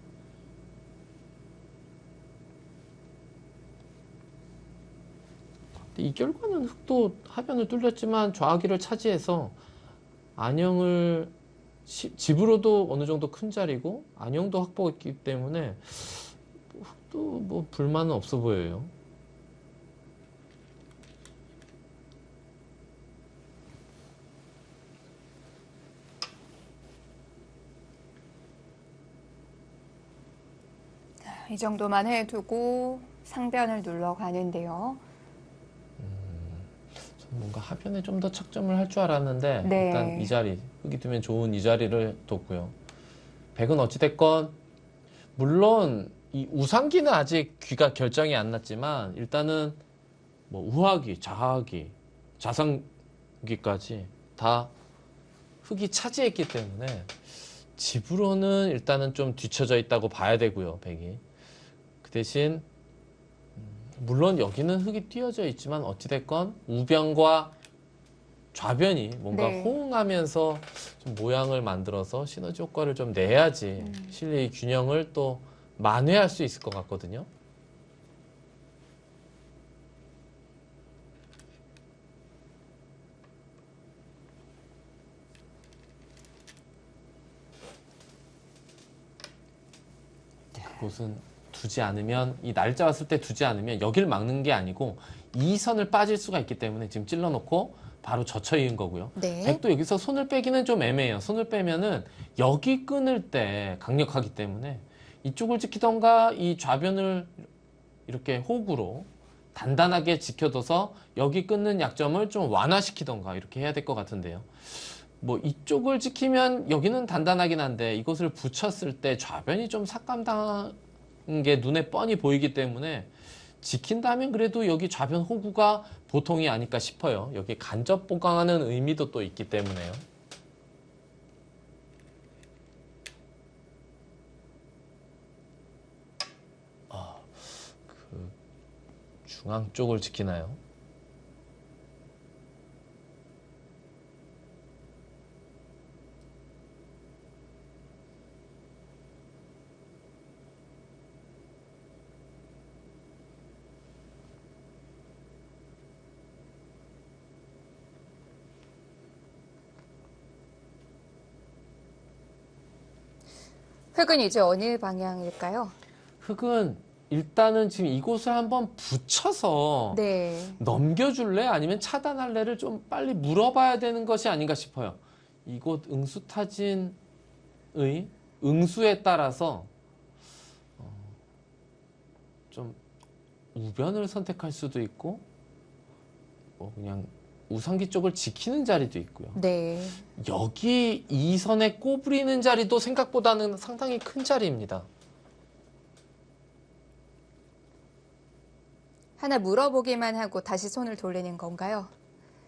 근데 이 결과는 흙도 하변을 뚫렸지만 좌기를 차지해서 안영을 집으로도 어느 정도 큰 자리고 안영도 확보했기 때문에 흙도 뭐 불만은 없어 보여요. 이 정도만 해두고 상변을 눌러가는데요. 뭔가 하변에 좀 더 착점을 할 줄 알았는데 네. 일단 이 자리 흙이 두면 좋은 이 자리를 뒀고요. 백은 어찌됐건 물론 이 우상기는 아직 귀가 결정이 안 났지만 일단은 뭐 우하기, 좌하기, 좌상기까지 다 흙이 차지했기 때문에 집으로는 일단은 좀 뒤쳐져 있다고 봐야 되고요. 백이. 그 대신 물론 여기는 흙이 띄어져 있지만 어찌됐건 우변과 좌변이 뭔가 네. 호응하면서 좀 모양을 만들어서 시너지 효과를 좀 내야지 실내의 균형을 또 만회할 수 있을 것 같거든요. 그곳은 두지 않으면 이 날짜 왔을 때 두지 않으면 여기를 막는 게 아니고 이 선을 빠질 수가 있기 때문에 지금 찔러놓고 바로 젖혀 이은 거고요. 네. 백도 여기서 손을 빼기는 좀 애매해요. 손을 빼면은 여기 끊을 때 강력하기 때문에 이쪽을 지키던가 이 좌변을 이렇게 호구로 단단하게 지켜둬서 여기 끊는 약점을 좀 완화시키던가 이렇게 해야 될 것 같은데요. 뭐 이쪽을 지키면 여기는 단단하긴 한데 이것을 붙였을 때 좌변이 좀 삭감당한 게 눈에 뻔히 보이기 때문에 지킨다면 그래도 여기 좌변 호구가 보통이 아닐까 싶어요. 여기 간접 보강하는 의미도 또 있기 때문에요. 중앙 쪽을 지키나요? 흙은 이제 어느 방향일까요? 흙은 일단은 지금 이곳을 한번 붙여서 네. 넘겨줄래? 아니면 차단할래를 좀 빨리 물어봐야 되는 것이 아닌가 싶어요. 이곳 응수타진의 응수에 따라서 좀 우변을 선택할 수도 있고 뭐 그냥 우상기 쪽을 지키는 자리도 있고요. 네. 여기 이 선에 꼬부리는 자리도 생각보다는 상당히 큰 자리입니다. 하나 물어보기만 하고 다시 손을 돌리는 건가요?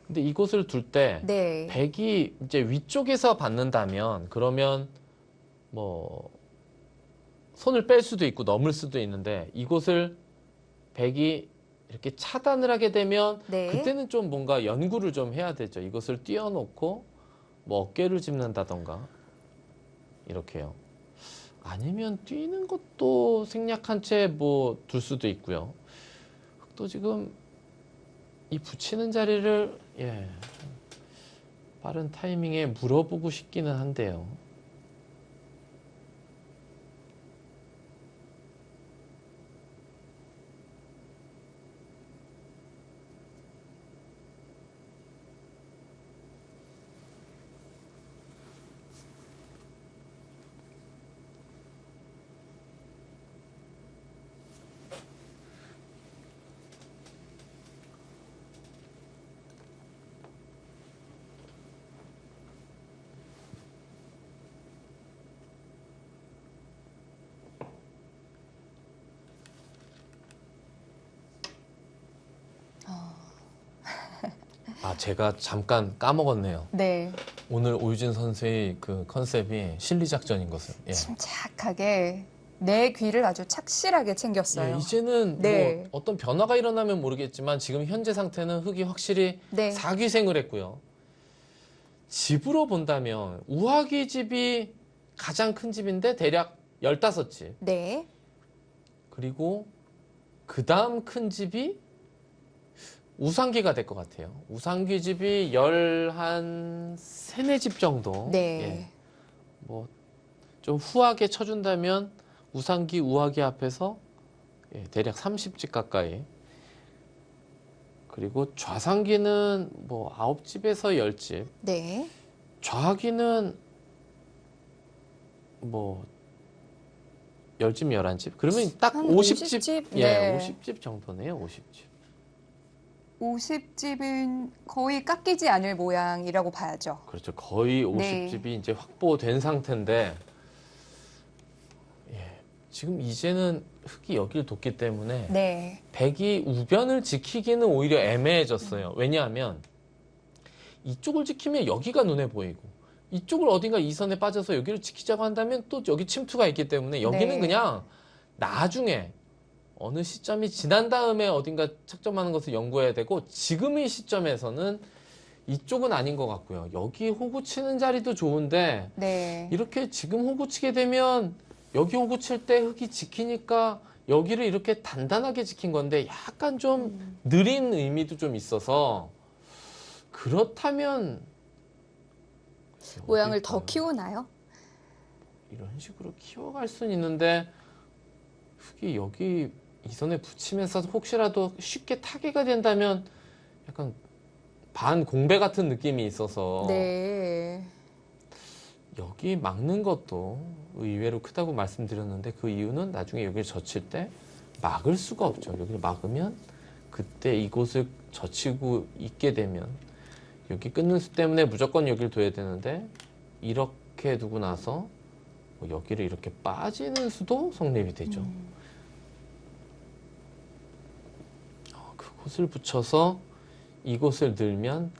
근데 이곳을 둘 때 네. 백이 이제 위쪽에서 받는다면 그러면 뭐 손을 뺄 수도 있고 넘을 수도 있는데 이곳을 백이 이렇게 차단을 하게 되면 네. 그때는 좀 뭔가 연구를 좀 해야 되죠. 이것을 띄워놓고 뭐 어깨를 짚는다던가 이렇게요. 아니면 뛰는 것도 생략한 채 뭐 둘 수도 있고요. 또 지금 이 붙이는 자리를 빠른 타이밍에 물어보고 싶기는 한데요. 아, 제가 잠깐 까먹었네요. 네. 오늘 오유진 선수의 그 컨셉이 실리작전인 것을. 침착하게 내 귀를 아주 착실하게 챙겼어요. 이제는 네. 뭐 어떤 변화가 일어나면 모르겠지만 지금 현재 상태는 흙이 확실히 네. 사귀생을 했고요. 집으로 본다면 우하기 집이 가장 큰 집인데 대략 15집. 네. 그리고 그 다음 큰 집이 우상기가 될 것 같아요. 우상기 집이 한 3, 4집 정도. 네. 뭐 좀 후하게 쳐준다면 우상기, 우하기 앞에서 대략 30집 가까이. 그리고 좌상기는 뭐 9집에서 10집. 네. 좌하기는 뭐 10집, 11집. 그러면 딱 한 50집. 50집? 네. 50집 정도네요. 50집. 50집은 거의 깎이지 않을 모양이라고 봐야죠. 그렇죠. 거의 네. 50집이 이제 확보된 상태인데, 지금 이제는 흙이 여기를 뒀기 때문에 네. 백이 우변을 지키기는 오히려 애매해졌어요. 왜냐하면 이쪽을 지키면 여기가 눈에 보이고 이쪽을 어딘가 이 선에 빠져서 여기를 지키자고 한다면 또 여기 침투가 있기 때문에 여기는 네. 그냥 나중에 어느 시점이 지난 다음에 어딘가 착점하는 것을 연구해야 되고 지금의 시점에서는 이쪽은 아닌 것 같고요. 여기 호구 치는 자리도 좋은데 네. 이렇게 지금 호구 치게 되면 여기 호구 칠 때 흙이 지키니까 여기를 이렇게 단단하게 지킨 건데 약간 좀 느린 의미도 좀 있어서 그렇다면 모양을 더 어딜까요? 키우나요? 이런 식으로 키워갈 수는 있는데 흙이 여기 이 선에 붙이면서 혹시라도 쉽게 타개가 된다면 약간 반 공배 같은 느낌이 있어서 네. 여기 막는 것도 의외로 크다고 말씀드렸는데 그 이유는 나중에 여기를 젖힐 때 막을 수가 없죠. 여기를 막으면 그때 이곳을 젖히고 있게 되면 여기 끊는 수 때문에 무조건 여기를 둬야 되는데 이렇게 두고 나서 뭐 여기를 이렇게 빠지는 수도 성립이 되죠. 그곳을 붙여서 이곳을 늘면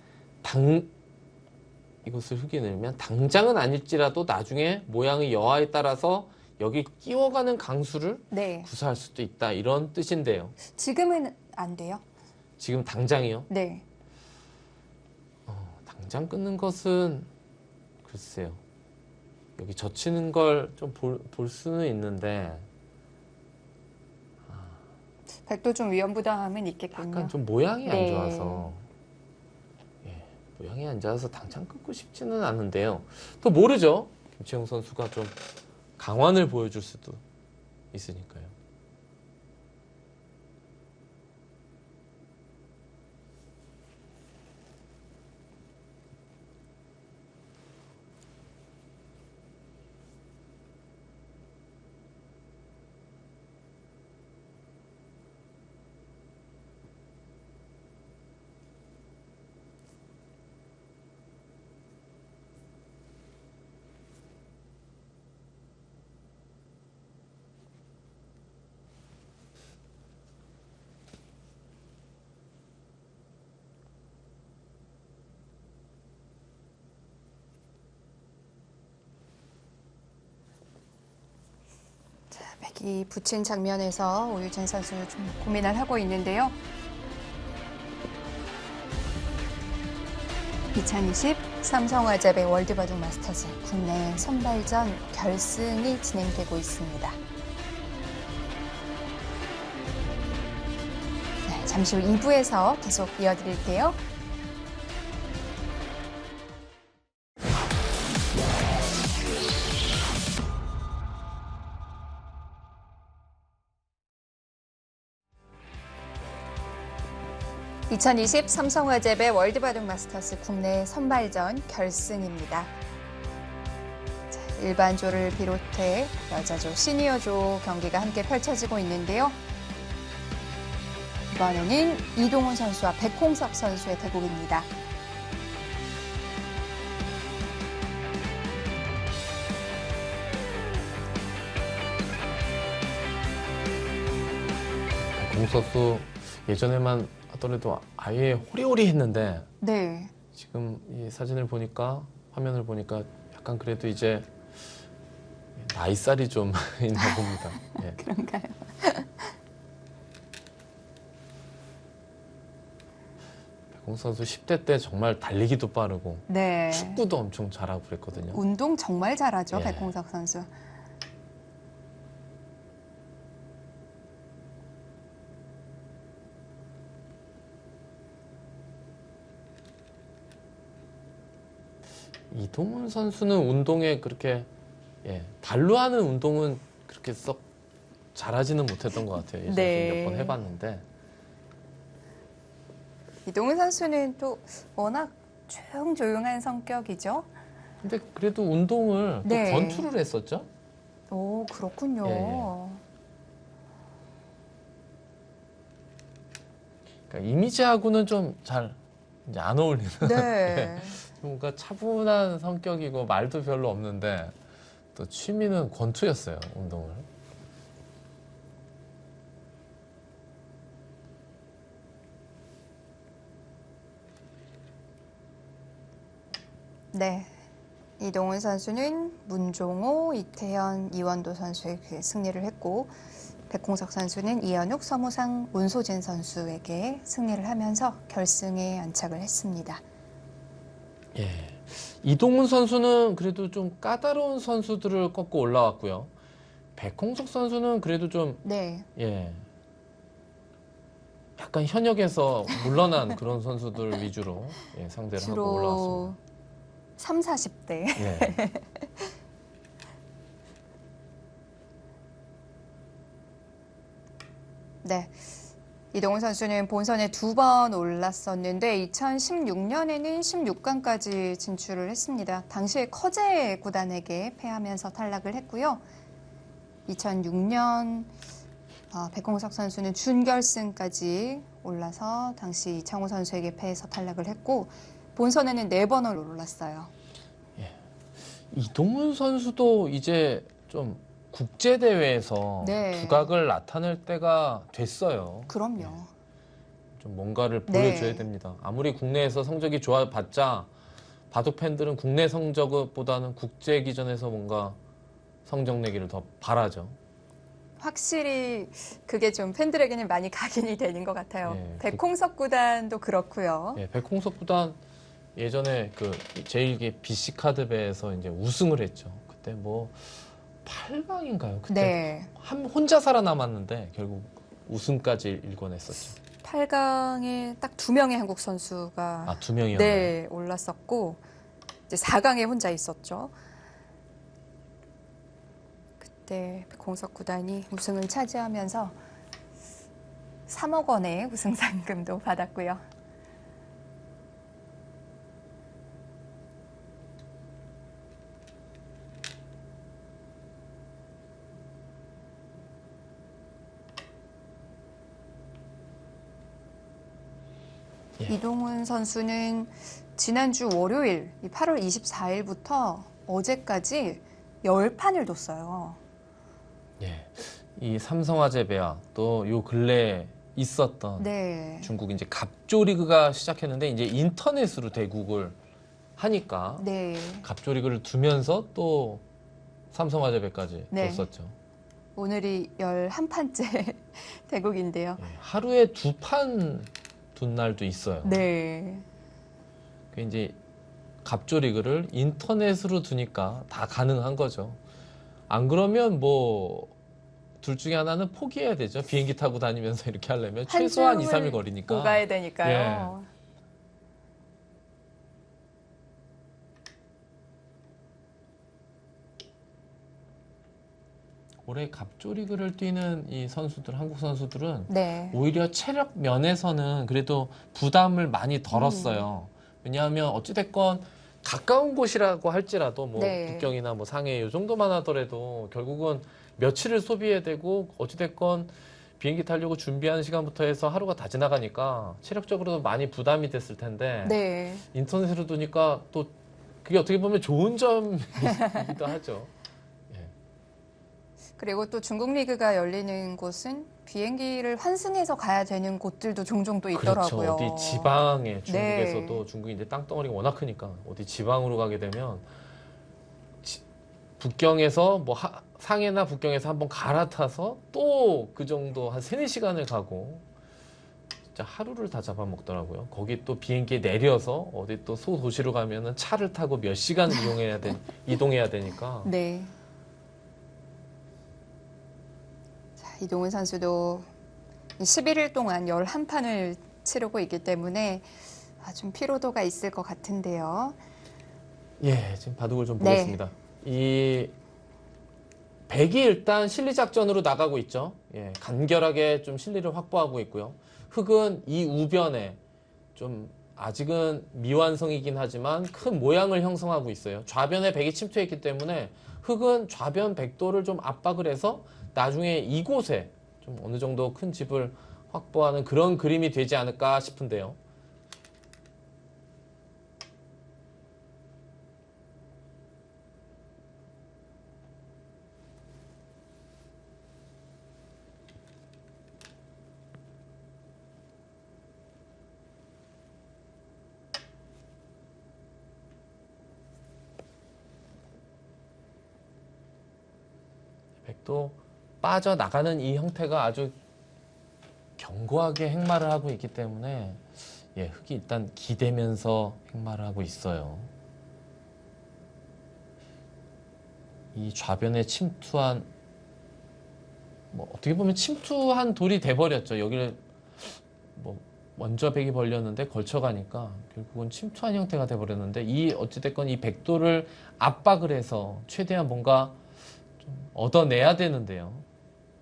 이곳을 흙이 늘면 당장은 아닐지라도 나중에 모양의 여하에 따라서 여기 끼워가는 강수를 네. 구사할 수도 있다 이런 뜻인데요. 지금은 안 돼요? 지금 당장이요? 네. 당장 끊는 것은 글쎄요. 여기 젖히는 걸 좀 볼 수는 있는데 백도 좀 위험부담은 있겠군요. 약간 좀 모양이 안 네. 좋아서 예, 모양이 안 좋아서 당장 끊고 싶지는 않은데요. 또 모르죠. 김채영 선수가 좀 강환을 보여줄 수도 있으니까요. 백이 붙인 장면에서 오유진 선수 좀 고민을 하고 있는데요. 2020 삼성화재배 월드바둑 마스터즈 국내 선발전 결승이 진행되고 있습니다. 네, 잠시 후 2부에서 계속 이어드릴게요. (2020) 삼성화재배 월드바둑 마스터스 국내 선발전 결승입니다. 자, 일반조를 비롯해 여자조, 시니어조 경기가 함께 펼쳐지고 있는데요. 이번에는 이동훈 선수와 백홍석 선수의 대국입니다. 공서수 예전에만 하더라도 아예 호리호리 했는데 네. 지금 이 사진을 보니까 화면을 보니까 약간 그래도 이제 나이살이 좀 있나 봅니다. 예. 그런가요? 백홍 선수 10대 때 정말 달리기도 빠르고 네. 축구도 엄청 잘하고 그랬거든요. 운동 정말 잘하죠, 예. 백홍석 선수. 이동훈 선수는 운동에 그렇게 발로 하는 운동은 그렇게 썩 잘하지는 못했던 것 같아요. 예전에 네. 몇 번 해봤는데 이동훈 선수는 또 워낙 조용조용한 성격이죠. 근데 그래도 운동을 또 네. 권투를 했었죠. 오, 그렇군요. 예, 그러니까 이미지하고는 좀 잘 안 어울리는 네. 뭔가 차분한 성격이고 말도 별로 없는데 또 취미는 권투였어요. 운동을. 네. 이동훈 선수는 문종호, 이태현, 이원도 선수에게 승리를 했고 백홍석 선수는 이현욱, 서무상, 문소진 선수에게 승리를 하면서 결승에 안착을 했습니다. 예. 이동훈 선수는 그래도 좀 까다로운 선수들을 꺾고 올라왔고요. 백홍석 선수는 그래도 좀 네. 약간 현역에서 물러난 그런 선수들 위주로 상대를 하고 주로 올라왔습니다. 3, 40대. 예. 네. 이동훈 선수는 본선에 2번 올랐었는데 2016년에는 16강까지 진출을 했습니다. 당시에 커제 구단에게 패하면서 탈락을 했고요. 2006년 백홍석 선수는 준결승까지 올라서 당시 이창호 선수에게 패해서 탈락을 했고 본선에는 4번을 올랐어요. 이동훈 선수도 이제 좀 국제 대회에서 네. 두각을 나타낼 때가 됐어요. 그럼요. 좀 뭔가를 보여줘야 네. 됩니다. 아무리 국내에서 성적이 좋아봤자 바둑 팬들은 국내 성적보다는 국제 기전에서 뭔가 성적 내기를 더 바라죠. 확실히 그게 좀 팬들에게는 많이 각인이 되는 것 같아요. 예, 백홍석 구단도 그렇고요. 예, 백홍석 구단 예전에 그 제1기 BC카드배에서 이제 우승을 했죠. 그때 뭐 8강인가요? 그때 네. 혼자 살아남았는데 결국 우승까지 일궈냈었죠. 8강에 딱 2명의 한국 선수가 아, 2명이었나요? 네, 올랐었고 이제 4강에 혼자 있었죠. 그때 백홍석 구단이 우승을 차지하면서 3억 원의 우승 상금도 받았고요. 예. 이동훈 선수는 지난주 월요일 8월 24일부터 어제까지 10판을 뒀어요. 예. 이 삼성화재배와 또 요 근래에 있었던 네. 중국 이제 갑조리그가 시작했는데 이제 인터넷으로 대국을 하니까 네. 갑조리그를 두면서 또 삼성화재배까지 네. 뒀었죠. 오늘이 11판째 대국인데요. 예. 하루에 2판 둔 날도 있어요. 네. 그 이제 갑조리그를 인터넷으로 두니까 다 가능한 거죠. 안 그러면 뭐 둘 중에 하나는 포기해야 되죠. 비행기 타고 다니면서 이렇게 하려면 한 최소한 2, 줌을 3일 거리니까. 오가야 되니까요. 올해 갑조리그를 뛰는 이 선수들, 한국 선수들은 네. 오히려 체력 면에서는 그래도 부담을 많이 덜었어요. 왜냐하면 어찌됐건 가까운 곳이라고 할지라도 뭐 네. 북경이나 뭐 상해 이 정도만 하더라도 결국은 며칠을 소비해야 되고 어찌됐건 비행기 타려고 준비하는 시간부터 해서 하루가 다 지나가니까 체력적으로도 많이 부담이 됐을 텐데 네. 인터넷으로 두니까 또 그게 어떻게 보면 좋은 점이기도 하죠. 예. 그리고 또 중국 리그가 열리는 곳은 비행기를 환승해서 가야 되는 곳들도 종종 또 있더라고요. 그렇죠. 어디 지방에 네. 중국에서도 중국이 이제 땅덩어리가 워낙 크니까 어디 지방으로 가게 되면 북경에서 뭐 상해나 북경에서 한번 갈아타서 또 그 정도 한 3-4시간을 가고 진짜 하루를 다 잡아먹더라고요. 거기 또 비행기에 내려서 어디 또 소도시로 가면은 차를 타고 몇 시간을 이동해야 되니까. 네. 자, 이동훈 선수도 11일 동안 11판을 치르고 있기 때문에 좀 피로도가 있을 것 같은데요. 예, 지금 바둑을 좀 네. 보겠습니다. 이 백이 일단 실리작전으로 나가고 있죠. 예, 간결하게 좀 실리를 확보하고 있고요. 흑은 이 우변에 좀 아직은 미완성이긴 하지만 큰 모양을 형성하고 있어요. 좌변에 백이 침투했기 때문에 흑은 좌변 백도를 좀 압박을 해서 나중에 이곳에 좀 어느 정도 큰 집을 확보하는 그런 그림이 되지 않을까 싶은데요. 백도 빠져나가는 이 형태가 아주 견고하게 행마를 하고 있기 때문에 예, 흑이 일단 기대면서 행마를 하고 있어요. 이 좌변에 침투한 뭐 어떻게 보면 침투한 돌이 돼버렸죠. 여기를 뭐 먼저 백이 벌렸는데 걸쳐가니까 결국은 침투한 형태가 돼버렸는데 이 어찌됐건 이 백도를 압박을 해서 최대한 뭔가 좀 얻어내야 되는데요.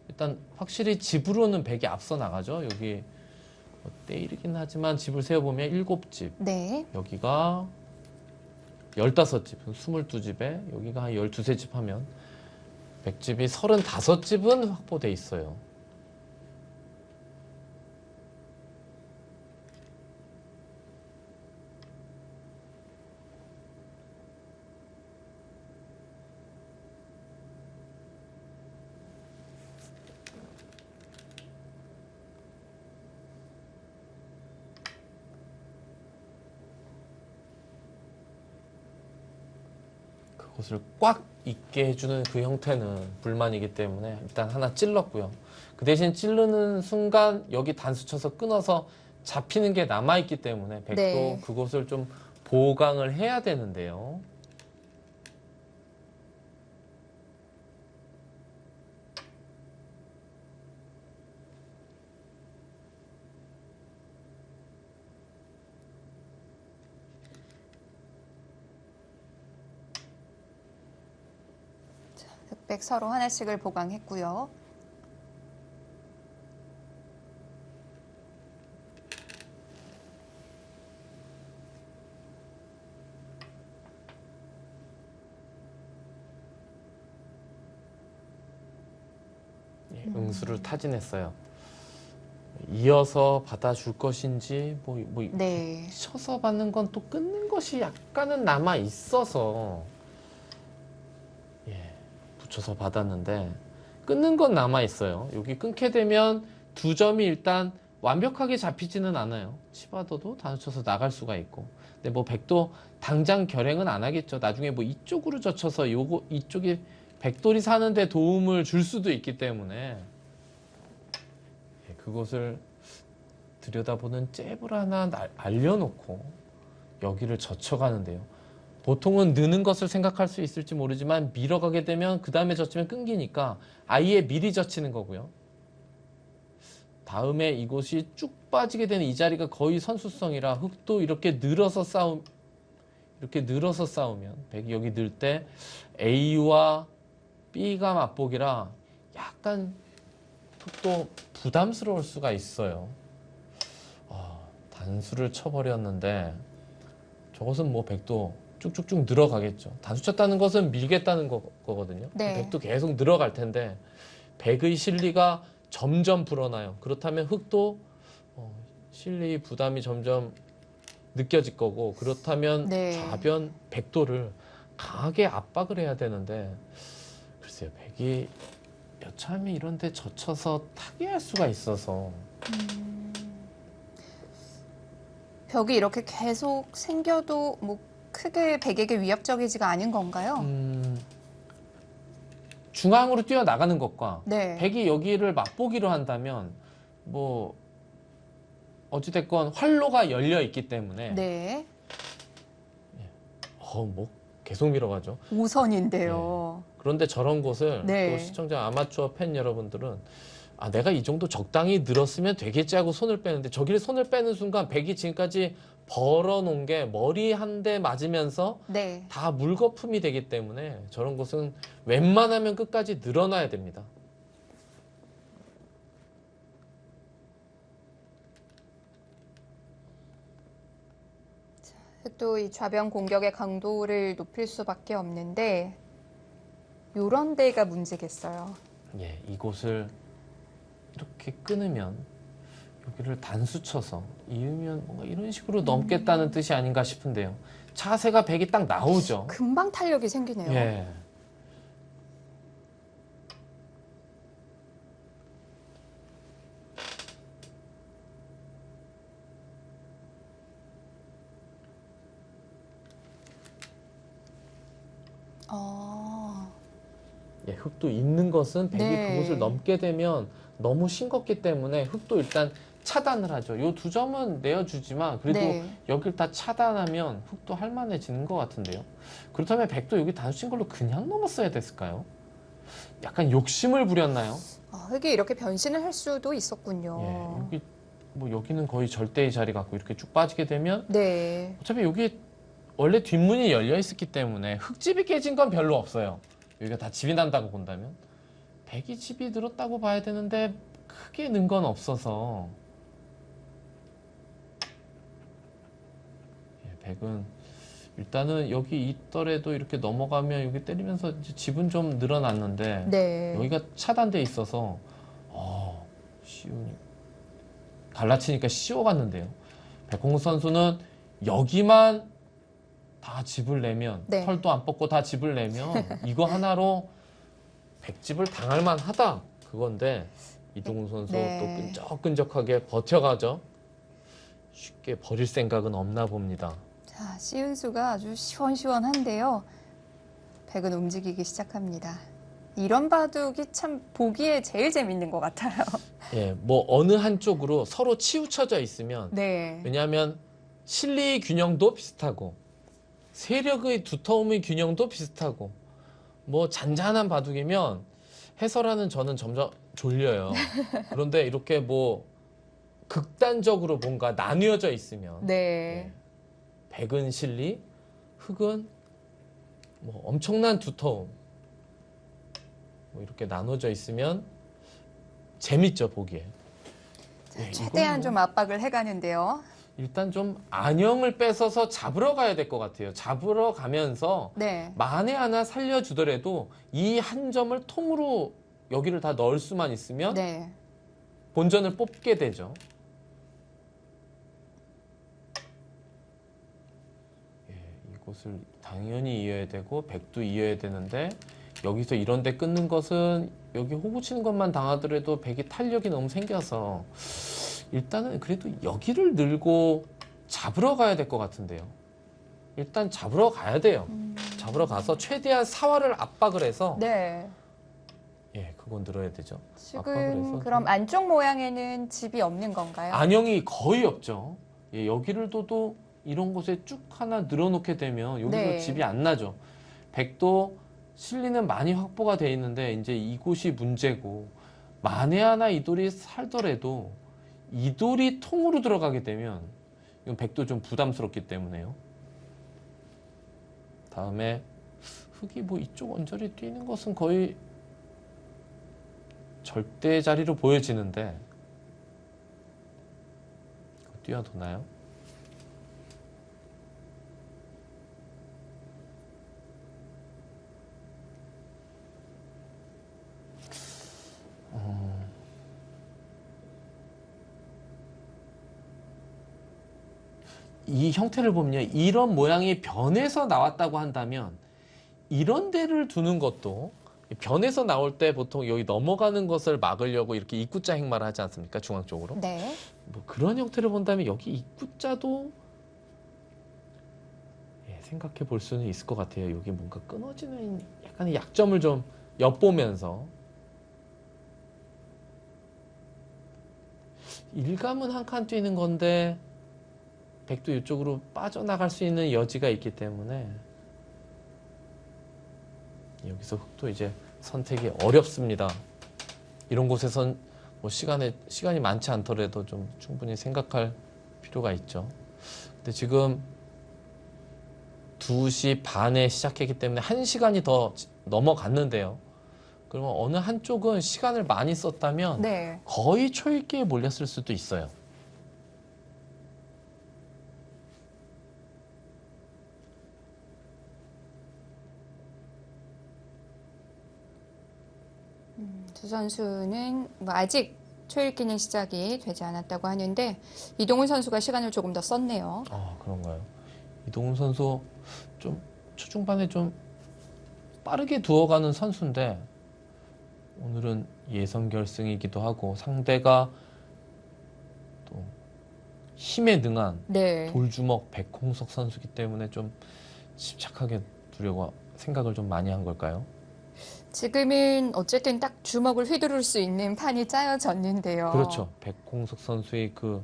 일단 확실히 집으로는 백이 앞서 나가죠. 여기 뭐 때이르긴 하지만 집을 세어보면 7집. 네. 여기가 15집, 22집에 여기가 한 12집 하면 백집이 35집은 확보돼 있어요. 이곳을 꽉 있게 해주는 그 형태는 불만이기 때문에 일단 하나 찔렀고요. 그 대신 찌르는 순간 여기 단수 쳐서 끊어서 잡히는 게 남아있기 때문에 백도 네. 그곳을 좀 보강을 해야 되는데요. 흑백 서로 하나씩을 보강했고요. 예, 응수를 타진했어요. 이어서 받아줄 것인지 네. 쳐서 받는 건 또 끊는 것이 약간은 남아 있어서 예, 붙여서 받았는데 끊는 건 남아 있어요. 여기 끊게 되면 두 점이 일단 완벽하게 잡히지는 않아요. 치받아도 단수쳐서 나갈 수가 있고. 근데 뭐 백도 당장 결행은 안 하겠죠. 나중에 뭐 이쪽으로 젖혀서 요거 이쪽이 백돌이 사는데 도움을 줄 수도 있기 때문에 예, 그것을 들여다보는 잽을 하나 알려놓고 여기를 젖혀가는데요. 보통은 느는 것을 생각할 수 있을지 모르지만 밀어가게 되면 그 다음에 젖히면 끊기니까 아예 미리 젖히는 거고요. 다음에 이곳이 쭉 빠지게 되는 이 자리가 거의 선수성이라 흑도 이렇게 늘어서 싸우면 백이 여기 늘 때 A와 B가 맞보기라 약간 흑도 부담스러울 수가 있어요. 단수를 쳐버렸는데 저것은 뭐 백도 쭉쭉쭉 늘어가겠죠. 단수 쳤다는 것은 밀겠다는 거거든요. 네. 백도 계속 늘어갈 텐데 백의 실리가 점점 불어나요. 그렇다면 흑도 실리 부담이 점점 느껴질 거고 그렇다면 네. 좌변 백도를 강하게 압박을 해야 되는데 글쎄요. 백이 여차하면 이런 데 젖혀서 타개할 수가 있어서 벽이 이렇게 계속 생겨도 뭐 크게 백에게 위협적이지가 않은 건가요? 중앙으로 뛰어나가는 것과 네. 백이 여기를 맛보기로 한다면 뭐 어찌됐건 활로가 열려 있기 때문에 네. 뭐 계속 밀어가죠. 5선인데요. 그런데 저런 곳을 네. 또 시청자 아마추어 팬 여러분들은 내가 이 정도 적당히 늘었으면 되겠지 하고 손을 빼는데 저기를 손을 빼는 순간 백이 지금까지 벌어놓은 게 머리 한 대 맞으면서 네. 다 물거품이 되기 때문에 저런 곳은 웬만하면 끝까지 늘어나야 됩니다. 또 이 좌변 공격의 강도를 높일 수밖에 없는데 요런 데가 문제겠어요. 예, 이곳을 이렇게 끊으면 여기를 단수 쳐서 이으면 뭔가 이런 식으로 넘겠다는 뜻이 아닌가 싶은데요. 차세가 백이 딱 나오죠. 금방 탄력이 생기네요. 예. 예, 흑도 있는 것은 백이 네. 그곳을 넘게 되면 너무 싱겁기 때문에 흑도 일단 차단을 하죠. 요 두 점은 내어주지만 그래도 네. 여길 다 차단하면 흑도 할만해지는 것 같은데요. 그렇다면 백도 여기 단수친 걸로 그냥 넘었어야 됐을까요? 약간 욕심을 부렸나요? 흑이 이렇게 변신을 할 수도 있었군요. 예, 여기 뭐 여기는 거의 절대의 자리 같고 이렇게 쭉 빠지게 되면 네. 어차피 여기 원래 뒷문이 열려 있었기 때문에 흑집이 깨진 건 별로 없어요. 여기가 다 집이 난다고 본다면 백이 집이 늘었다고 봐야 되는데 크게 는 건 없어서 예, 백은 일단은 여기 있더라도 이렇게 넘어가면 여기 때리면서 이제 집은 좀 늘어났는데 네. 여기가 차단돼 있어서 쉬우니 갈라치니까 쉬워갔는데요. 백홍 선수는 여기만 다 집을 내면 네. 털도 안 뽑고 다 집을 내면 이거 하나로 백집을 당할 만하다 그건데 이동훈 선수 네. 또 끈적끈적하게 버텨가죠. 쉽게 버릴 생각은 없나 봅니다. 자, 시은수가 아주 시원시원한데요. 백은 움직이기 시작합니다. 이런 바둑이 참 보기에 제일 재밌는 것 같아요. 예, 뭐 어느 한쪽으로 서로 치우쳐져 있으면 네. 왜냐하면 실리의 균형도 비슷하고 세력의 두터움의 균형도 비슷하고 뭐 잔잔한 바둑이면 해설하는 저는 점점 졸려요. 그런데 이렇게 뭐 극단적으로 뭔가 나뉘어져 있으면 네. 예, 백은 실리, 흑은 뭐 엄청난 두터움 뭐 이렇게 나눠져 있으면 재밌죠 보기에. 예, 최대한 이건 좀 뭐 압박을 해가는데요. 일단 좀 안형을 뺏어서 잡으러 가야 될 것 같아요. 잡으러 가면서 네. 만에 하나 살려주더라도 이 한 점을 통으로 여기를 다 넣을 수만 있으면 네. 본전을 뽑게 되죠. 예, 이곳을 당연히 이어야 되고 백도 이어야 되는데 여기서 이런 데 끊는 것은 여기 호구 치는 것만 당하더라도 백이 탄력이 너무 생겨서 일단은 그래도 여기를 늘고 잡으러 가야 될 것 같은데요. 일단 잡으러 가야 돼요. 잡으러 가서 최대한 사활을 압박을 해서 네. 예, 그건 늘어야 되죠. 압박을 지금 해서 그럼 안쪽 모양에는 집이 없는 건가요? 안형이 거의 없죠. 예, 여기를 둬도 이런 곳에 쭉 하나 늘어놓게 되면 여기서 네. 집이 안 나죠. 백도 실리는 많이 확보가 돼 있는데 이제 이곳이 문제고 만에 하나 이 돌이 살더라도 이 돌이 통으로 들어가게 되면 이건 백도 좀 부담스럽기 때문에요. 다음에 흑이 뭐 이쪽 언저리 뛰는 것은 거의 절대 자리로 보여지는데 뛰어도나요? 이 형태를 보면요. 이런 모양이 변해서 나왔다고 한다면 이런 데를 두는 것도 변해서 나올 때 보통 여기 넘어가는 것을 막으려고 이렇게 입구자 행마를 하지 않습니까? 중앙 쪽으로. 네. 뭐 그런 형태를 본다면 여기 입구자도 예, 생각해 볼 수는 있을 것 같아요. 여기 뭔가 끊어지는 약간의 약점을 좀 엿보면서 일감은 한 칸 뛰는 건데 백도 이쪽으로 빠져나갈 수 있는 여지가 있기 때문에 여기서 흑도 이제 선택이 어렵습니다. 이런 곳에선 뭐 시간이 많지 않더라도 좀 충분히 생각할 필요가 있죠. 근데 지금 2시 반에 시작했기 때문에 1시간이 더 넘어갔는데요. 그러면 어느 한쪽은 시간을 많이 썼다면 네. 거의 초읽기에 몰렸을 수도 있어요. 두 선수는 뭐 아직 초읽기는 시작이 되지 않았다고 하는데 이동훈 선수가 시간을 조금 더 썼네요. 그런가요? 이동훈 선수 좀 초중반에 좀 빠르게 두어가는 선수인데 오늘은 예선 결승이기도 하고 상대가 또 힘에 능한 네. 돌주먹 백홍석 선수이기 때문에 좀 집착하게 두려고 생각을 좀 많이 한 걸까요? 지금은 어쨌든 딱 주먹을 휘두를 수 있는 판이 짜여졌는데요. 그렇죠. 백홍석 선수의 그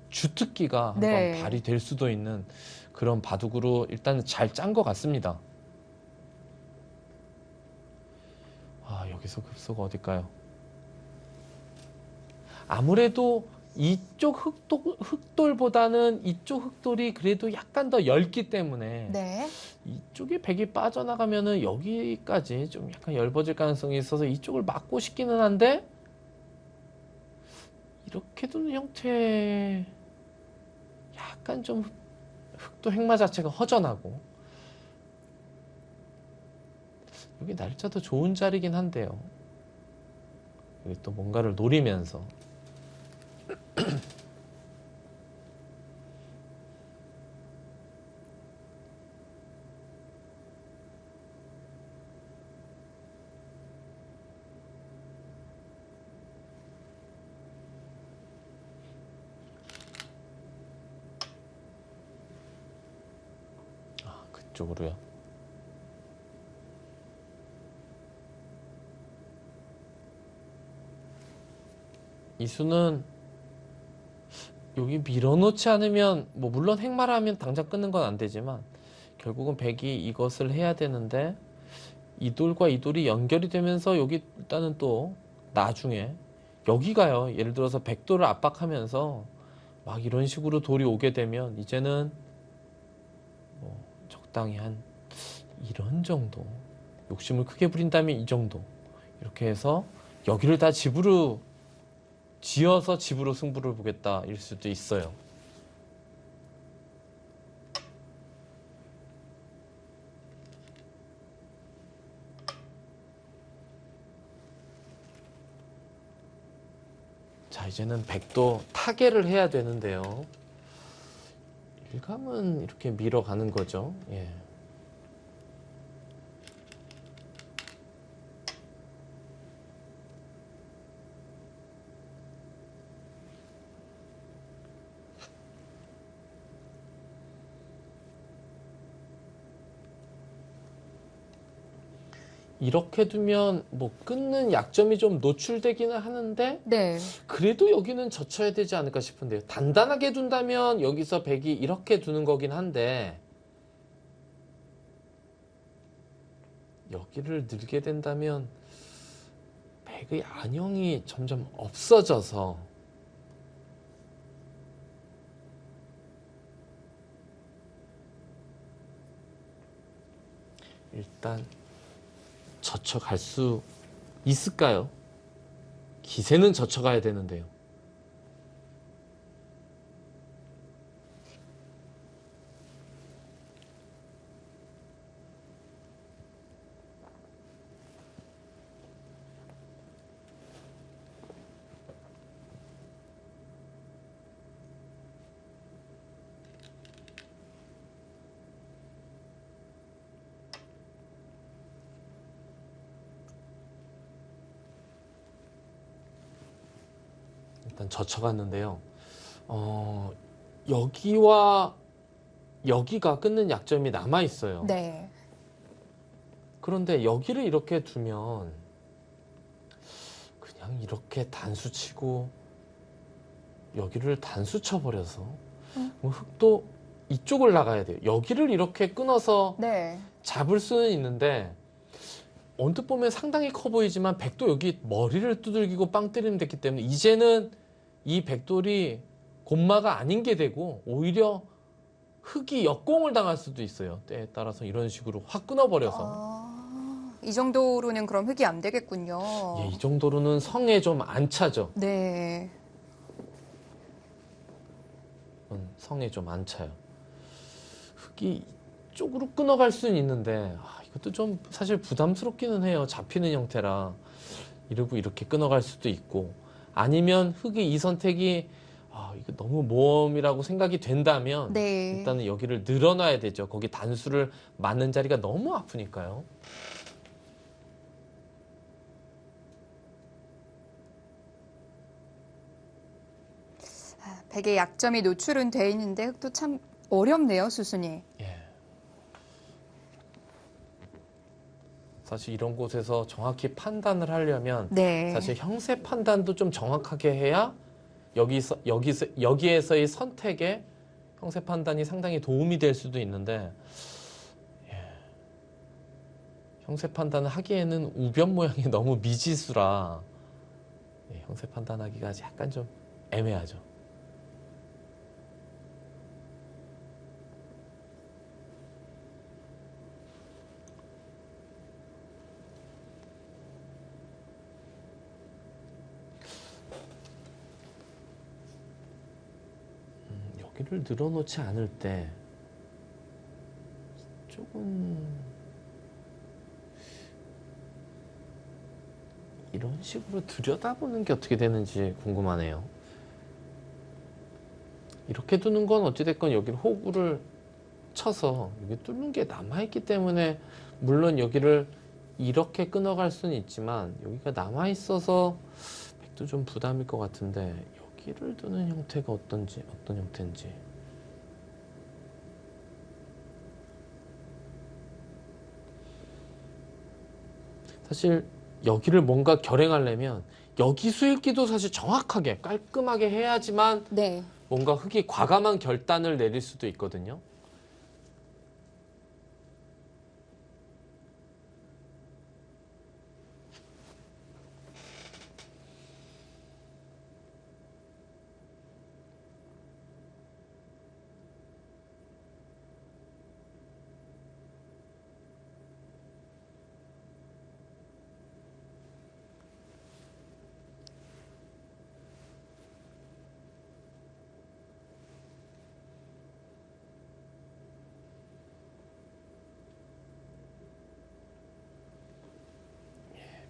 주특기가 한번 네. 발휘될 수도 있는 그런 바둑으로 일단 잘 짠 것 같습니다. 여기서 급소가 어딜까요? 아무래도 이쪽 흑돌보다는 이쪽 흑돌이 그래도 약간 더 엷기 때문에 네. 이쪽에 백이 빠져나가면은 여기까지 좀 약간 엷어질 가능성이 있어서 이쪽을 막고 싶기는 한데 이렇게 두는 형태 약간 좀 흑도 행마 자체가 허전하고 여기 날짜도 좋은 자리긴 한데요. 여기 또 뭔가를 노리면서 그쪽으로요. 이 수는 여기 밀어놓지 않으면 뭐 물론 행마라면 당장 끊는 건 안 되지만 결국은 백이 이것을 해야 되는데 이 돌과 이 돌이 연결이 되면서 여기 일단은 또 나중에 여기가요. 예를 들어서 백돌을 압박하면서 막 이런 식으로 돌이 오게 되면 이제는 뭐 적당히 한 이런 정도 욕심을 크게 부린다면 이 정도 이렇게 해서 여기를 다 집으로 지어서 집으로 승부를 보겠다 일 수도 있어요. 자, 이제는 백도 타개를 해야 되는데요. 일감은 이렇게 밀어가는 거죠. 예. 이렇게 두면 뭐 끊는 약점이 좀 노출되기는 하는데 네. 그래도 여기는 젖혀야 되지 않을까 싶은데요. 단단하게 둔다면 여기서 백이 이렇게 두는 거긴 한데 여기를 늘게 된다면 백의 안형이 점점 없어져서 일단 젖혀갈 수 있을까요? 기세는 젖혀가야 되는데요. 일단 젖혀갔는데요. 여기와 여기가 끊는 약점이 남아 있어요. 네. 그런데 여기를 이렇게 두면 그냥 이렇게 단수 치고 여기를 단수 쳐버려서 흙도 이쪽을 나가야 돼요. 여기를 이렇게 끊어서 네. 잡을 수는 있는데 언뜻 보면 상당히 커 보이지만 백도 여기 머리를 두들기고 빵 때리면 됐기 때문에 이제는 이 백돌이 곤마가 아닌 게 되고 오히려 흙이 역공을 당할 수도 있어요. 때에 따라서 이런 식으로 확 끊어버려서. 이 정도로는 그럼 흙이 안 되겠군요. 예, 이 정도로는 성에 좀 안 차죠. 네. 성에 좀 안 차요. 흙이 이쪽으로 끊어갈 수는 있는데 이것도 좀 사실 부담스럽기는 해요. 잡히는 형태라 이러고 이렇게 끊어갈 수도 있고 아니면 흙이 이 선택이 이거 너무 모험이라고 생각이 된다면 네. 일단은 여기를 늘어놔야 되죠. 거기 단수를 맞는 자리가 너무 아프니까요. 백의 약점이 노출은 돼 있는데 흙도 참 어렵네요, 수순이. 예. 사실 이런 곳에서 정확히 판단을 하려면 네. 사실 형세 판단도 좀 정확하게 해야 여기에서의 선택에 형세 판단이 상당히 도움이 될 수도 있는데 형세 판단을 하기에는 우변 모양이 너무 미지수라 형세 판단하기가 약간 좀 애매하죠. 여기를 늘어놓지 않을 때 이쪽은 이런 식으로 들여다보는 게 어떻게 되는지 궁금하네요. 이렇게 두는 건 어찌됐건 여기를 호구를 쳐서 여기 뚫는 게 남아있기 때문에 물론 여기를 이렇게 끊어갈 수는 있지만 여기가 남아있어서 백도 좀 부담일 것 같은데 여기를 두는 형태가 어떤 형태인지 사실 여기를 뭔가 결행하려면 여기 수읽기도 사실 정확하게 깔끔하게 해야지만 네. 뭔가 흙이 과감한 결단을 내릴 수도 있거든요.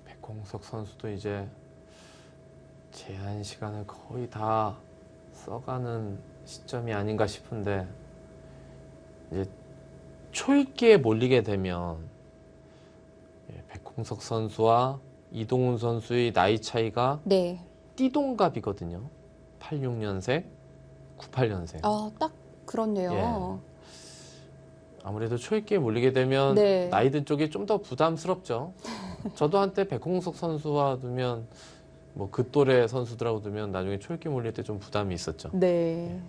백홍석 선수도 이제 제한 시간을 거의 다 써가는 시점이 아닌가 싶은데 이제 초읽기에 몰리게 되면 백홍석 선수와 이동훈 선수의 나이 차이가 네. 띠동갑이거든요. 86년생, 98년생. 아, 딱 그렇네요. 아무래도 초읽기에 몰리게 되면 네. 나이 든 쪽이 좀 더 부담스럽죠. 저도 한때 백홍석 선수와 두면 뭐 그 또래 선수들하고 두면 나중에 초읽기 몰릴 때 좀 부담이 있었죠. 네.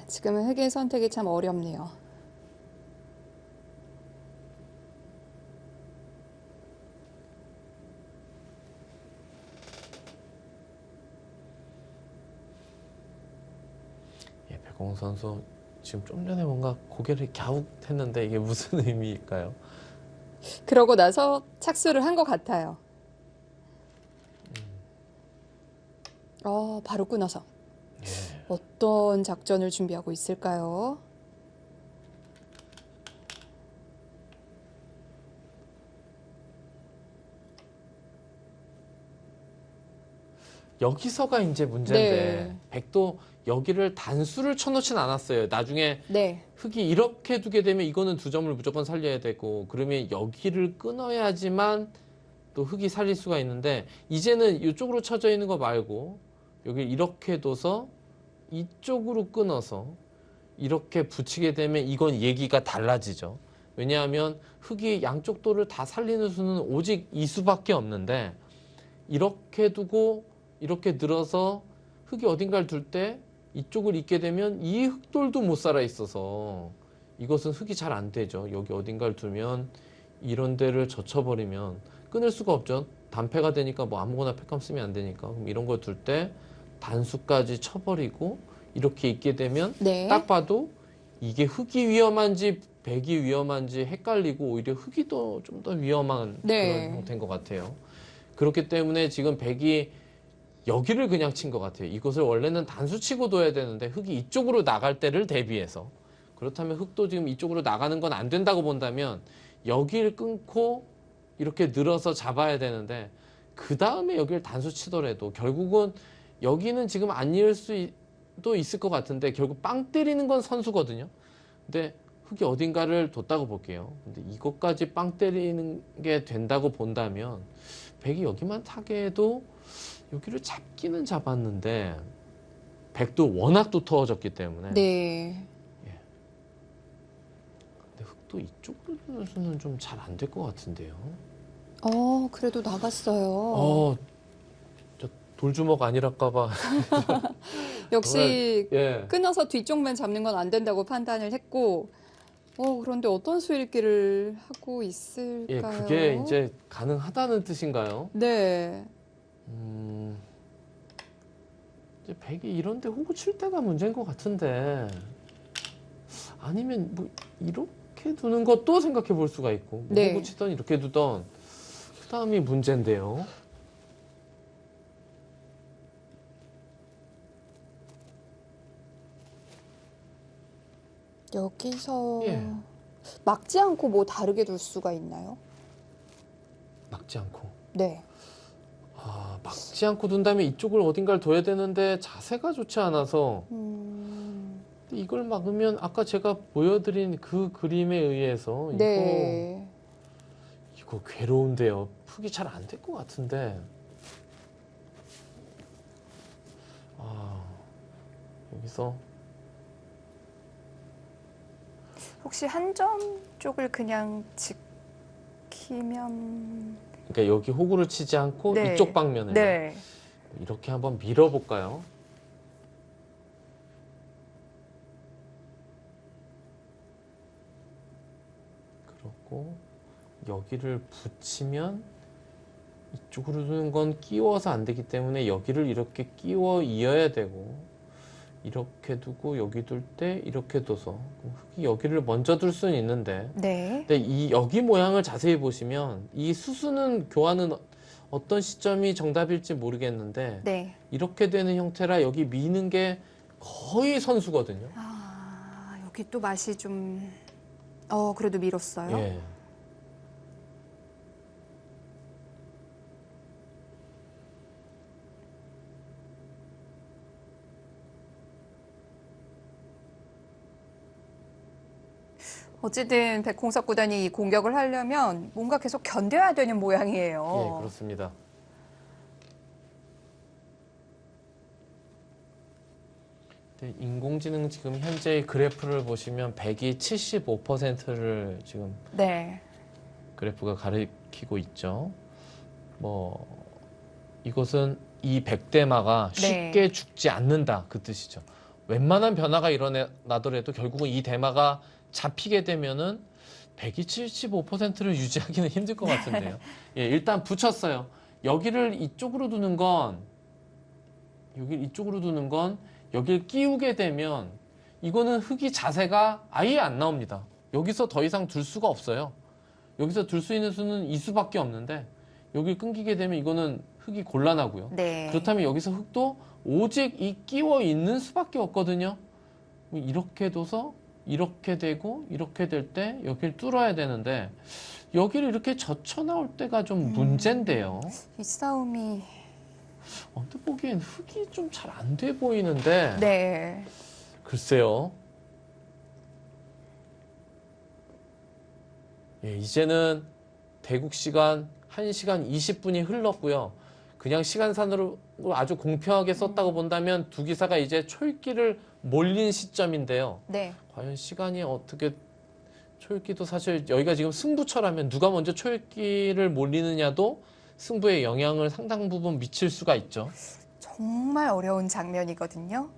지금은 흙의 선택이 참 어렵네요. 백홍석 선수 지금 좀 전에 뭔가 고개를 갸웃했는데 이게 무슨 의미일까요? 그러고 나서 착수를 한 것 같아요. 바로 끊어서 어떤 작전을 준비하고 있을까요? 여기서가 이제 문제인데 네. 백도 여기를 단수를 쳐놓진 않았어요. 나중에 네. 흙이 이렇게 두게 되면 이거는 두 점을 무조건 살려야 되고 그러면 여기를 끊어야지만 또 흙이 살릴 수가 있는데 이제는 이쪽으로 쳐져 있는 거 말고 여기 이렇게 둬서 이쪽으로 끊어서 이렇게 붙이게 되면 이건 얘기가 달라지죠. 왜냐하면 흙이 양쪽 돌을 다 살리는 수는 오직 이 수밖에 없는데 이렇게 두고 이렇게 늘어서 흙이 어딘가를 둘 때 이쪽을 잇게 되면 이 흙돌도 못 살아 있어서 이것은 흙이 잘 안 되죠. 여기 어딘가를 두면 이런 데를 젖혀버리면 끊을 수가 없죠. 단패가 되니까 뭐 아무거나 패감 쓰면 안 되니까. 그럼 이런 걸 둘 때 단수까지 쳐버리고 이렇게 있게 되면 네. 딱 봐도 이게 흙이 위험한지 백이 위험한지 헷갈리고 오히려 흙이 더 좀 더 위험한 네. 그런 형태인 것 같아요. 그렇기 때문에 지금 백이 여기를 그냥 친 것 같아요. 이것을 원래는 단수 치고 둬야 되는데 흙이 이쪽으로 나갈 때를 대비해서 그렇다면 흙도 지금 이쪽으로 나가는 건 안 된다고 본다면 여기를 끊고 이렇게 늘어서 잡아야 되는데 그 다음에 여기를 단수 치더라도 결국은 여기는 지금 안 이을 수도 있을 것 같은데 결국 빵 때리는 건 선수거든요. 근데 흙이 어딘가를 뒀다고 볼게요. 근데 이것까지 빵 때리는 게 된다고 본다면 백이 여기만 타게 해도 여기를 잡기는 잡았는데 백도 워낙 두터워졌기 때문에 네. 근데 흙도 이쪽으로 두는 수는 좀 잘 안 될 것 같은데요. 그래도 나갔어요. 저 돌주먹 아니랄까봐 역시 예. 끊어서 뒤쪽만 잡는 건 안 된다고 판단을 했고, 그런데 어떤 수일기를 하고 예, 있을까요? 그게 이제 가능하다는 뜻인가요? 네. 이제 백이 이런데 호구 칠 때가 문제인 것 같은데 아니면 뭐 이렇게 두는 것도 생각해 볼 수가 있고 뭐 네. 호구 치던 이렇게 두던 그 다음이 문제인데요. 여기서 예. 막지 않고 뭐 다르게 둘 수가 있나요? 막지 않고 네. 막지 않고 둔다면 이쪽을 어딘가를 둬야 되는데 자세가 좋지 않아서 이걸 막으면 아까 제가 보여드린 그 그림에 의해서 네. 이거 괴로운데요. 흙이 잘 안 될 것 같은데 여기서 혹시 한 점 쪽을 그냥 지키면 그러니까 여기 호구를 치지 않고 네. 이쪽 방면을 네. 이렇게 한번 밀어볼까요? 그렇고 여기를 붙이면 이쪽으로 두는 건 끼워서 안 되기 때문에 여기를 이렇게 끼워 이어야 되고 이렇게 두고 여기 둘 때 이렇게 둬서 흙이 여기를 먼저 둘 수는 있는데 네. 근데 이 여기 모양을 자세히 보시면 이 수순은 교환은 어떤 시점이 정답일지 모르겠는데 네. 이렇게 되는 형태라 여기 미는 게 거의 선수거든요. 아, 여기 또 맛이 좀 그래도 밀었어요. 예. 어쨌든 백홍석 구단이 이 공격을 하려면 뭔가 계속 견뎌야 되는 모양이에요. 예, 그렇습니다. 근데 인공지능 지금 현재 그래프를 보시면 100이 75%를 지금 네. 그래프가 가리키고 있죠. 뭐 이것은 이 100대마가 쉽게 네. 죽지 않는다 그 뜻이죠. 웬만한 변화가 일어나더라도 결국은 이 대마가 잡히게 되면은 100이 75%를 유지하기는 힘들 것 같은데요. 예, 일단 붙였어요. 여기를 이쪽으로 두는 건 여기를 끼우게 되면 이거는 흙이 자세가 아예 안 나옵니다. 여기서 더 이상 둘 수가 없어요. 여기서 둘 수 있는 수는 이 수밖에 없는데 여기 끊기게 되면 이거는 흙이 곤란하고요. 네. 그렇다면 여기서 흙도 오직 이 끼워 있는 수밖에 없거든요. 이렇게 둬서 이렇게 되고 이렇게 될 때 여기를 뚫어야 되는데 여기를 이렇게 젖혀 나올 때가 좀 문제인데요. 이 싸움이 언뜻 보기엔 흙이 좀 잘 안 돼 보이는데 네. 글쎄요. 예, 이제는 대국 시간 1시간 20분이 흘렀고요. 그냥 시간산으로 아주 공평하게 썼다고 본다면 두 기사가 이제 초읽기를 몰린 시점인데요. 네. 과연 시간이 어떻게 초읽기도 사실 여기가 지금 승부처라면 누가 먼저 초읽기를 몰리느냐도 승부에 영향을 상당 부분 미칠 수가 있죠. 정말 어려운 장면이거든요.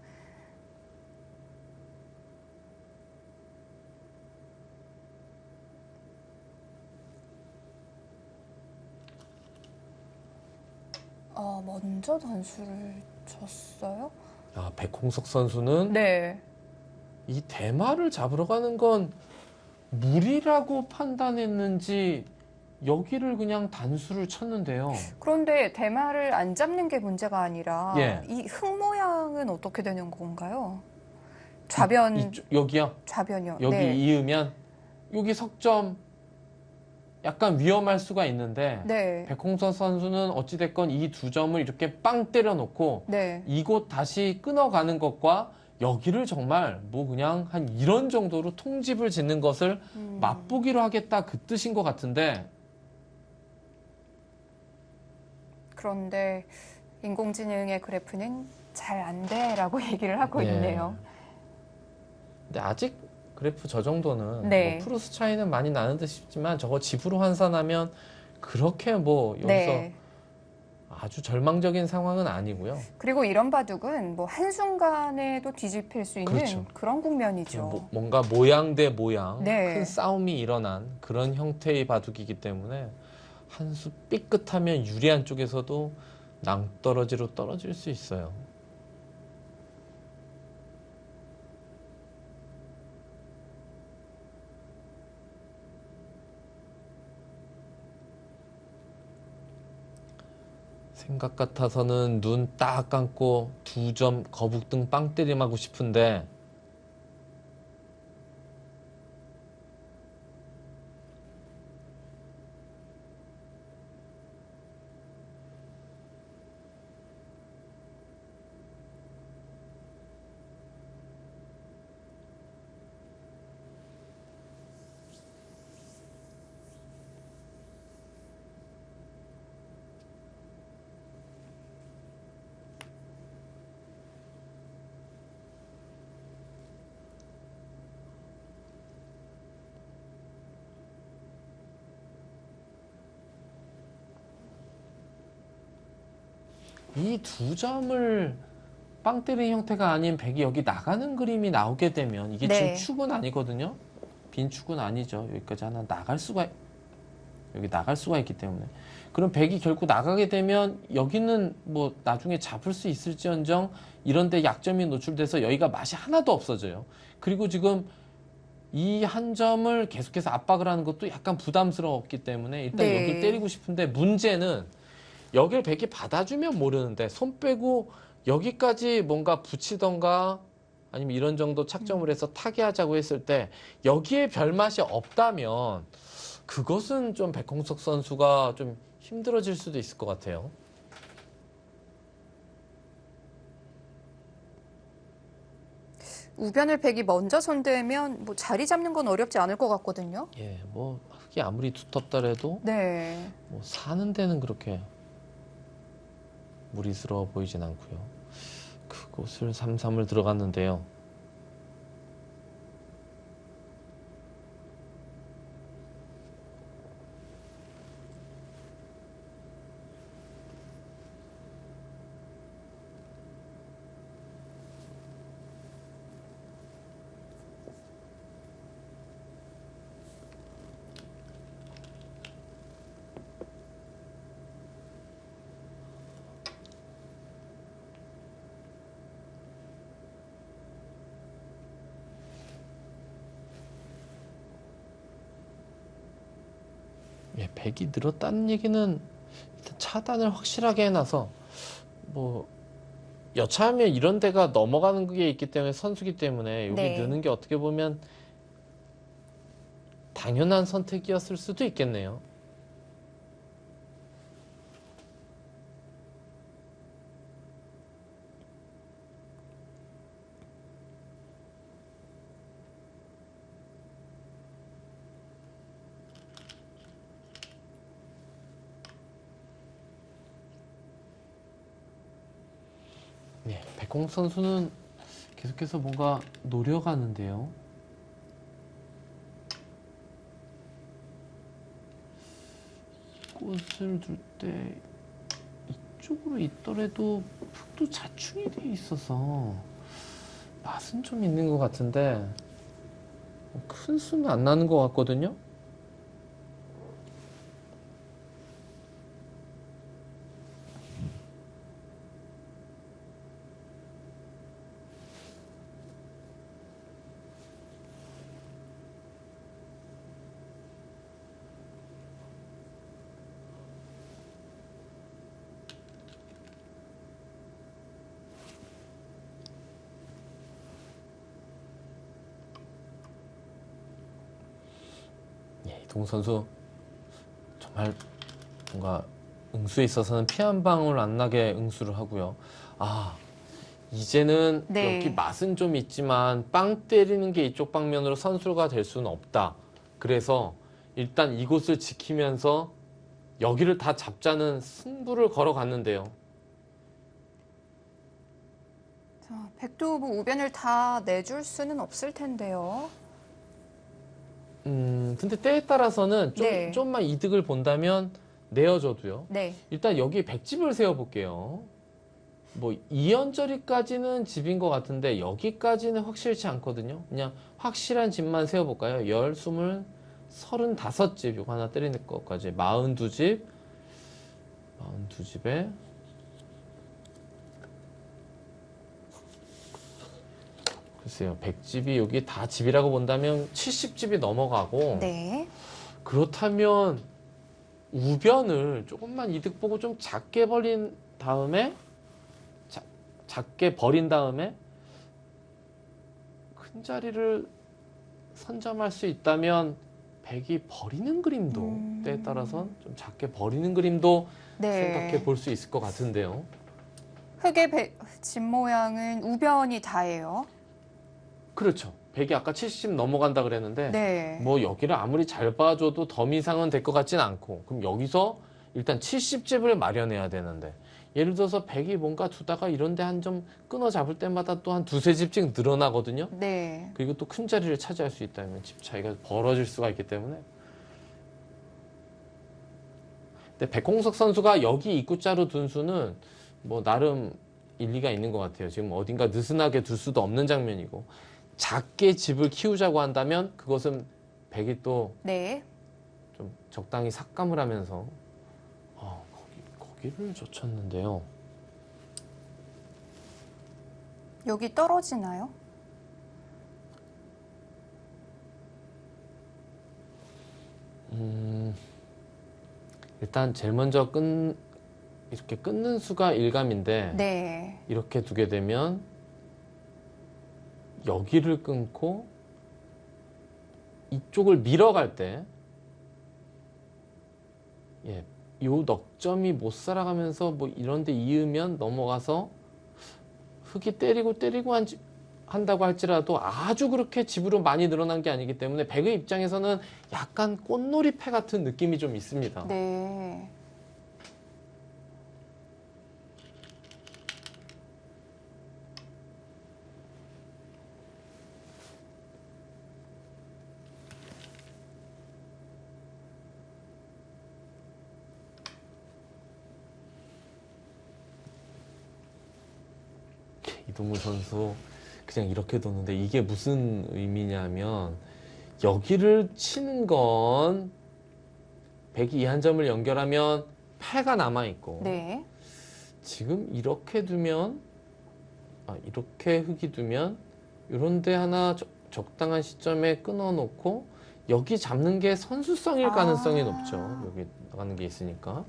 먼저 단수를 쳤어요? 아, 백홍석 선수는 네. 이 대마를 잡으러 가는 건 무리라고 판단했는지 여기를 그냥 단수를 쳤는데요. 그런데 대마를 안 잡는 게 문제가 아니라 예. 이 흙 모양은 어떻게 되는 건가요? 좌변, 여기요. 좌변이요. 여기 네. 이으면 여기 석점 약간 위험할 수가 있는데 네. 백홍석 선수는 어찌됐건 이 두 점을 이렇게 빵 때려놓고 네. 이곳 다시 끊어가는 것과 여기를 정말 뭐 그냥 한 이런 정도로 통집을 짓는 것을 맛보기로 하겠다 그 뜻인 것 같은데 그런데 인공지능의 그래프는 잘 안 돼라고 얘기를 하고 예. 있네요. 근데 아직 그래프 저 정도는 네. 뭐 프로스 차이는 많이 나는 듯 싶지만 저거 집으로 환산하면 그렇게 뭐 여기서 네. 아주 절망적인 상황은 아니고요. 그리고 이런 바둑은 뭐 한순간에도 뒤집힐 수 있는 그렇죠. 그런 국면이죠. 뭔가 모양 대 모양 네. 큰 싸움이 일어난 그런 형태의 바둑이기 때문에 한 수 삐끗하면 유리한 쪽에서도 낭떠러지로 떨어질 수 있어요. 생각 같아서는 눈 딱 감고 두 점 거북등 빵 때림하고 싶은데 이 두 점을 빵 때리는 형태가 아닌 백이 여기 나가는 그림이 나오게 되면 이게 네. 지금 축은 아니거든요. 빈 축은 아니죠. 여기까지 하나 여기 나갈 수가 있기 때문에. 그럼 백이 결국 나가게 되면 여기는 뭐 나중에 잡을 수 있을지언정 이런데 약점이 노출돼서 여기가 맛이 하나도 없어져요. 그리고 지금 이 한 점을 계속해서 압박을 하는 것도 약간 부담스러웠기 때문에 일단 네. 여기를 때리고 싶은데 문제는 여기를 백이 받아주면 모르는데 손 빼고 여기까지 뭔가 붙이던가 아니면 이런 정도 착점을 해서 타개하자고 했을 때 여기에 별맛이 없다면 그것은 좀 백홍석 선수가 좀 힘들어질 수도 있을 것 같아요. 우변을 백이 먼저 손대면 뭐 자리 잡는 건 어렵지 않을 것 같거든요. 예, 뭐 흙이 아무리 두텁더라도 네. 뭐 사는 데는 그렇게 무리스러워 보이진 않고요. 그곳을 3-3을 들어갔는데요. 예, 백이 늘었다는 얘기는 일단 차단을 확실하게 해놔서 뭐 여차하면 이런 데가 넘어가는 게 있기 때문에 선수기 때문에 여기 네. 느는 게 어떻게 보면 당연한 선택이었을 수도 있겠네요. 네, 백홍 선수는 계속해서 뭔가 노려가는데요. 꽃을 둘 때 이쪽으로 있더라도 흙도 자충이 돼 있어서 맛은 좀 있는 것 같은데 큰 수는 안 나는 것 같거든요. 예, 이동 선수 정말 뭔가 응수에 있어서는 피 한 방울 안 나게 응수를 하고요. 아, 이제는 네. 여기 맛은 좀 있지만 빵 때리는 게 이쪽 방면으로 선수가 될 수는 없다. 그래서 일단 이곳을 지키면서 여기를 다 잡자는 승부를 걸어갔는데요. 자, 백도 뭐 우변을 다 내줄 수는 없을 텐데요. 근데 때에 따라서는 네. 좀만 이득을 본다면 내어줘도요. 네. 일단 여기 백집을 세워볼게요. 뭐 이연저리까지는 집인 것 같은데 여기까지는 확실치 않거든요. 그냥 확실한 집만 세워볼까요? 35집 이거 하나 때리는 것까지 42집 42집에 글쎄요 100집이 여기 다 집이라고 본다면 70집이 넘어가고 네. 그렇다면 우변을 조금만 이득 보고 좀 작게 버린 다음에 작게 버린 다음에 큰 자리를 선점할 수 있다면 백이 버리는 그림도 때에 따라선 좀 작게 버리는 그림도 네. 생각해 볼 수 있을 것 같은데요. 흙의 집 모양은 우변이 다예요. 그렇죠. 백이 아까 70 넘어간다 그랬는데 네. 뭐 여기를 아무리 잘 봐줘도 덤 이상은 될 것 같진 않고 그럼 여기서 일단 70집을 마련해야 되는데 예를 들어서 백이 뭔가 두다가 이런데 한 점 끊어 잡을 때마다 또 한 두세 집씩 늘어나거든요. 네. 그리고 또 큰 자리를 차지할 수 있다면 집 차이가 벌어질 수가 있기 때문에. 근데 백홍석 선수가 여기 입구자로 둔 수는 뭐 나름 일리가 있는 것 같아요. 지금 어딘가 느슨하게 둘 수도 없는 장면이고 작게 집을 키우자고 한다면 그것은 백이 또 네. 좀 적당히 삭감을 하면서 거기를 젖혔는데요. 여기 떨어지나요? 일단 제일 먼저 이렇게 끊는 수가 일감인데 네. 이렇게 두게 되면 여기를 끊고 이쪽을 밀어갈 때 예, 요 넉점이 못 살아가면서 뭐 이런 데 이으면 넘어가서 흙이 때리고 한다고 할지라도 아주 그렇게 집으로 많이 늘어난 게 아니기 때문에 백의 입장에서는 약간 꽃놀이패 같은 느낌이 좀 있습니다. 네. 이동우 선수 그냥 이렇게 뒀는데 이게 무슨 의미냐면 여기를 치는 건 백이 이 한 점을 연결하면 패가 남아있고 네. 지금 이렇게 두면 이렇게 흙이 두면 이런 데 하나 적당한 시점에 끊어놓고 여기 잡는 게 선수성일 가능성이 높죠. 여기 나가는 게 있으니까.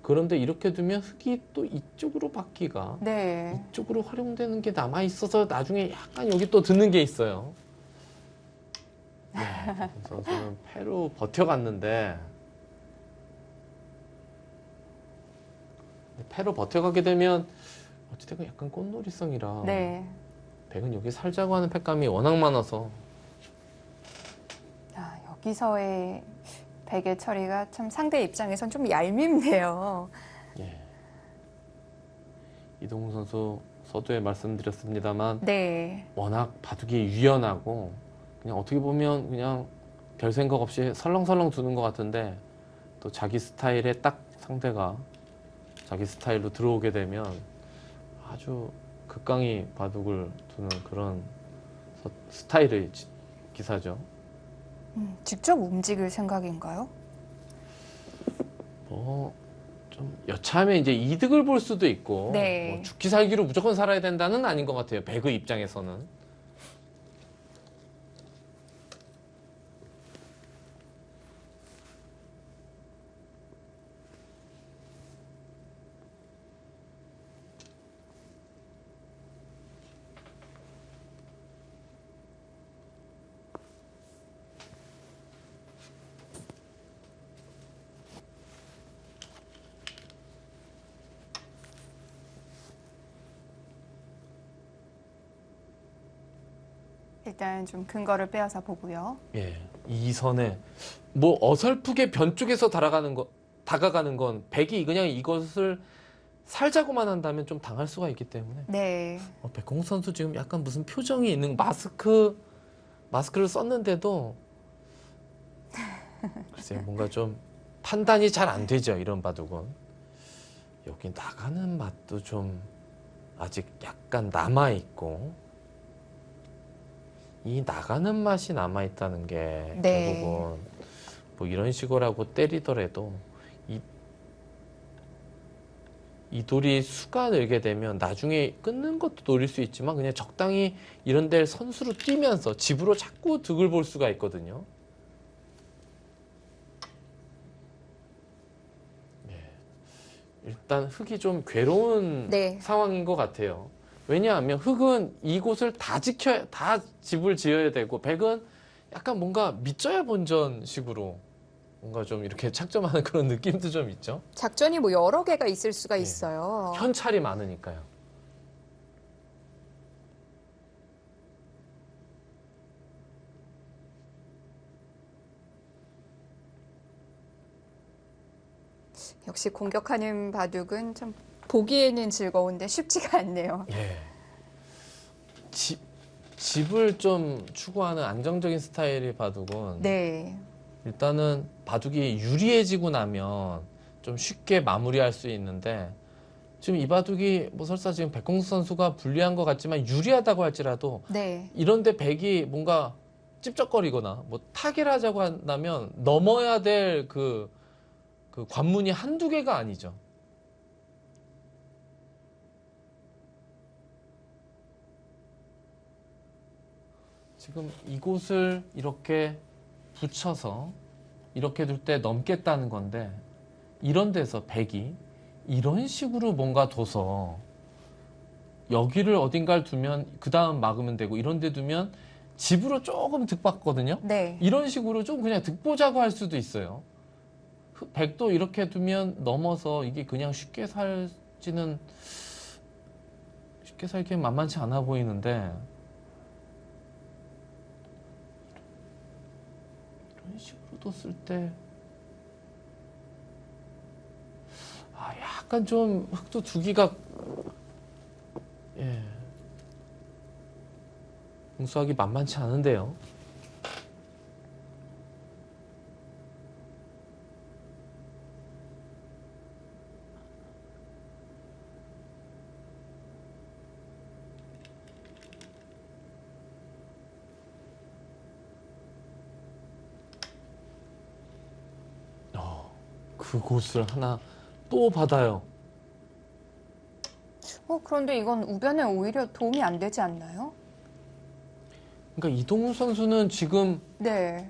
그런데 이렇게 두면 흙이 또 이쪽으로 바퀴가 네. 이쪽으로 활용되는 게 남아있어서 나중에 약간 여기 또 드는 게 있어요. 네, 선수는 패로 버텨갔는데 패로 버텨가게 되면 어찌됐건 약간 꽃놀이성이라 네. 백은 여기 살자고 하는 패감이 워낙 많아서 여기서의 백의 처리가 참 상대 입장에선 좀 얄밉네요. 예. 이동훈 선수 서두에 말씀드렸습니다만 네. 워낙 바둑이 유연하고 그냥 어떻게 보면 그냥 별 생각 없이 설렁설렁 두는 것 같은데 또 자기 스타일에 딱 상대가 자기 스타일로 들어오게 되면 아주 극강히 바둑을 두는 그런 스타일의 기사죠. 직접 움직일 생각인가요? 좀 여차하면 이제 이득을 볼 수도 있고 네. 뭐 죽기 살기로 무조건 살아야 된다는 아닌 것 같아요. 백의 입장에서는. 일단 좀 근거를 빼앗아 보고요. 예, 이 선에 뭐 어설프게 변 쪽에서 다가가는 건 백이 그냥 이것을 살자고만 한다면 좀 당할 수가 있기 때문에 네. 백홍 선수 지금 약간 무슨 표정이 있는 마스크를 썼는데도 글쎄요 뭔가 좀 판단이 잘 안 되죠. 이런 바둑은 여기 나가는 맛도 좀 아직 약간 남아 있고 이 나가는 맛이 남아 있다는 게 네. 결국은 뭐 이런 식으로 하고 때리더라도 이 돌이 수가 늘게 되면 나중에 끊는 것도 노릴 수 있지만 그냥 적당히 이런 데를 선수로 뛰면서 집으로 자꾸 득을 볼 수가 있거든요. 네. 일단 흙이 좀 괴로운 네. 상황인 것 같아요. 왜냐하면 흙은 이곳을 다 집을 지어야 되고 백은 약간 뭔가 밑져야 본전 식으로 뭔가 좀 이렇게 착점하는 그런 느낌도 좀 있죠. 작전이 뭐 여러 개가 있을 수가 네. 있어요. 현찰이 많으니까요. 역시 공격하는 바둑은 참 보기에는 즐거운데 쉽지가 않네요. 예. 집을 좀 추구하는 안정적인 스타일의 바둑은 네. 일단은 바둑이 유리해지고 나면 좀 쉽게 마무리할 수 있는데 지금 이 바둑이 뭐 설사 지금 백홍석 선수가 불리한 것 같지만 유리하다고 할지라도 네. 이런데 백이 뭔가 찝쩍거리거나 뭐 타기를 하자고 한다면 넘어야 될 그 관문이 한두 개가 아니죠. 지금 이곳을 이렇게 붙여서 이렇게 둘 때 넘겠다는 건데 이런 데서 백이 이런 식으로 뭔가 둬서 여기를 어딘가를 두면 그 다음 막으면 되고 이런 데 두면 집으로 조금 득받거든요. 네. 이런 식으로 좀 그냥 득보자고 할 수도 있어요. 백도 이렇게 두면 넘어서 이게 그냥 쉽게 살기는 만만치 않아 보이는데 이런 식으로 뒀을 때 약간 좀 흑도 두기가 공수하기 만만치 않은데요. 그곳을 하나 또 받아요. 그런데 이건 우변에 오히려 도움이 안 되지 않나요? 그러니까 이동훈 선수는 지금 네.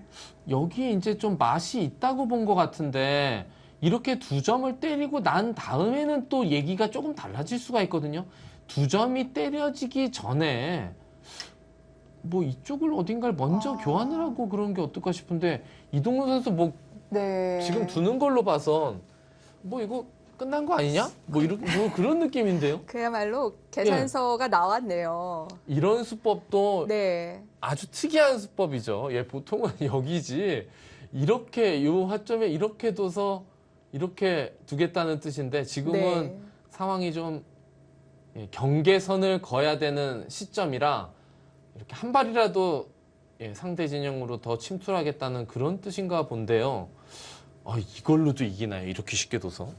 여기 이제 좀 맛이 있다고 본 것 같은데 이렇게 두 점을 때리고 난 다음에는 또 얘기가 조금 달라질 수가 있거든요. 두 점이 때려지기 전에 뭐 이쪽을 어딘가를 먼저 교환을 하고 그런 게 어떨까 싶은데 이동훈 선수 뭐 네. 지금 두는 걸로 봐선 뭐 이거 끝난 거 아니냐? 뭐 그런 느낌인데요. 그야말로 계산서가 나왔네요. 이런 수법도 네. 아주 특이한 수법이죠. 보통은 여기지. 이렇게 요 화점에 이렇게 둬서 이렇게 두겠다는 뜻인데 지금은 네. 상황이 좀 경계선을 그어야 되는 시점이라 이렇게 한 발이라도 상대 진영으로 더 침투하겠다는 그런 뜻인가 본데요. 이걸로도 이기나요? 이렇게 쉽게 둬서?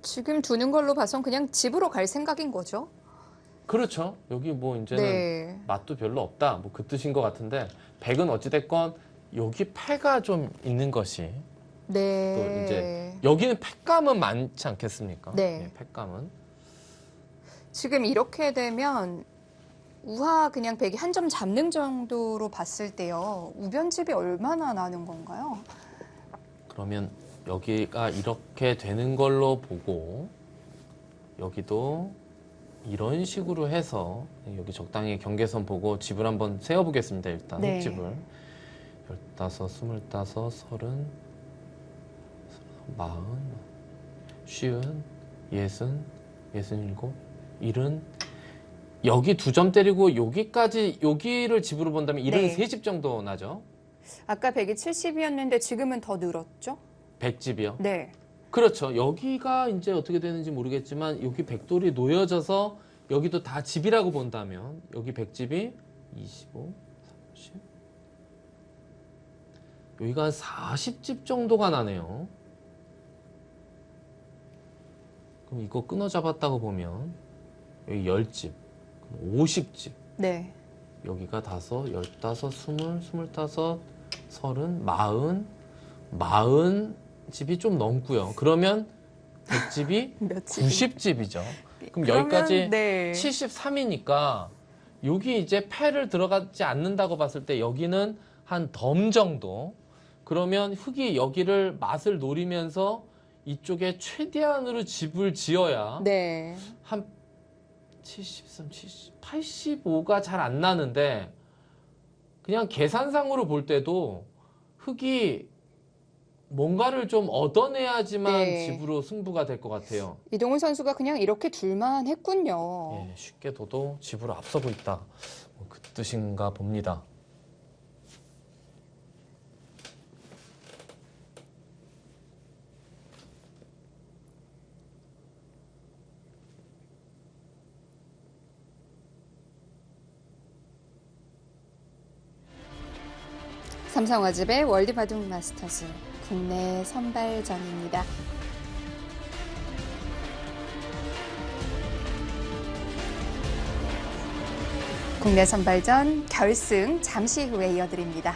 지금 두는 걸로 봐선 그냥 집으로 갈 생각인 거죠. 그렇죠. 여기 뭐 이제는 네. 맛도 별로 없다. 뭐 그 뜻인 것 같은데 백은 어찌됐건 여기 패가 좀 있는 것이 네. 또 이제 여기는 패감은 많지 않겠습니까? 네. 패감은. 지금 이렇게 되면 우하 그냥 백이 한 점 잡는 정도로 봤을 때요. 우변집이 얼마나 나는 건가요? 그러면 여기가 이렇게 되는 걸로 보고 여기도 이런 식으로 해서 여기 적당히 경계선 보고 집을 한번 세어보겠습니다. 일단 네. 흙집을 15, 25, 30, 40, 50, 60, 67, 70 여기 두 점 때리고 여기까지 여기를 집으로 본다면 73집 정도 나죠. 아까 백이 70이었는데 지금은 더 늘었죠? 100집이요. 네. 그렇죠. 여기가 이제 어떻게 되는지 모르겠지만 여기 백돌이 놓여져서 여기도 다 집이라고 본다면 여기 백집이 25, 30 여기가 한 40집 정도가 나네요. 그럼 이거 끊어 잡았다고 보면 여기 10집, 50집 네. 여기가 5, 15, 20, 25, 30, 40 집이 좀 넘고요. 그러면 100집이 몇 집? 90집이죠. 그럼 그러면, 여기까지 네. 73이니까 여기 이제 패를 들어가지 않는다고 봤을 때 여기는 한 덤 정도. 그러면 흙이 여기를 맛을 노리면서 이쪽에 최대한으로 집을 지어야 네. 한 73, 70, 85가 잘 안 나는데 그냥 계산상으로 볼 때도 흙이 뭔가를 좀 얻어내야지만 네. 집으로 승부가 될 것 같아요. 이동훈 선수가 그냥 이렇게 둘만 했군요. 쉽게 둬도 집으로 앞서고 있다. 그 뜻인가 봅니다. 삼성화집의 월드바둑 마스터즈 국내 선발전입니다. 국내 선발전 결승 잠시 후에 이어드립니다.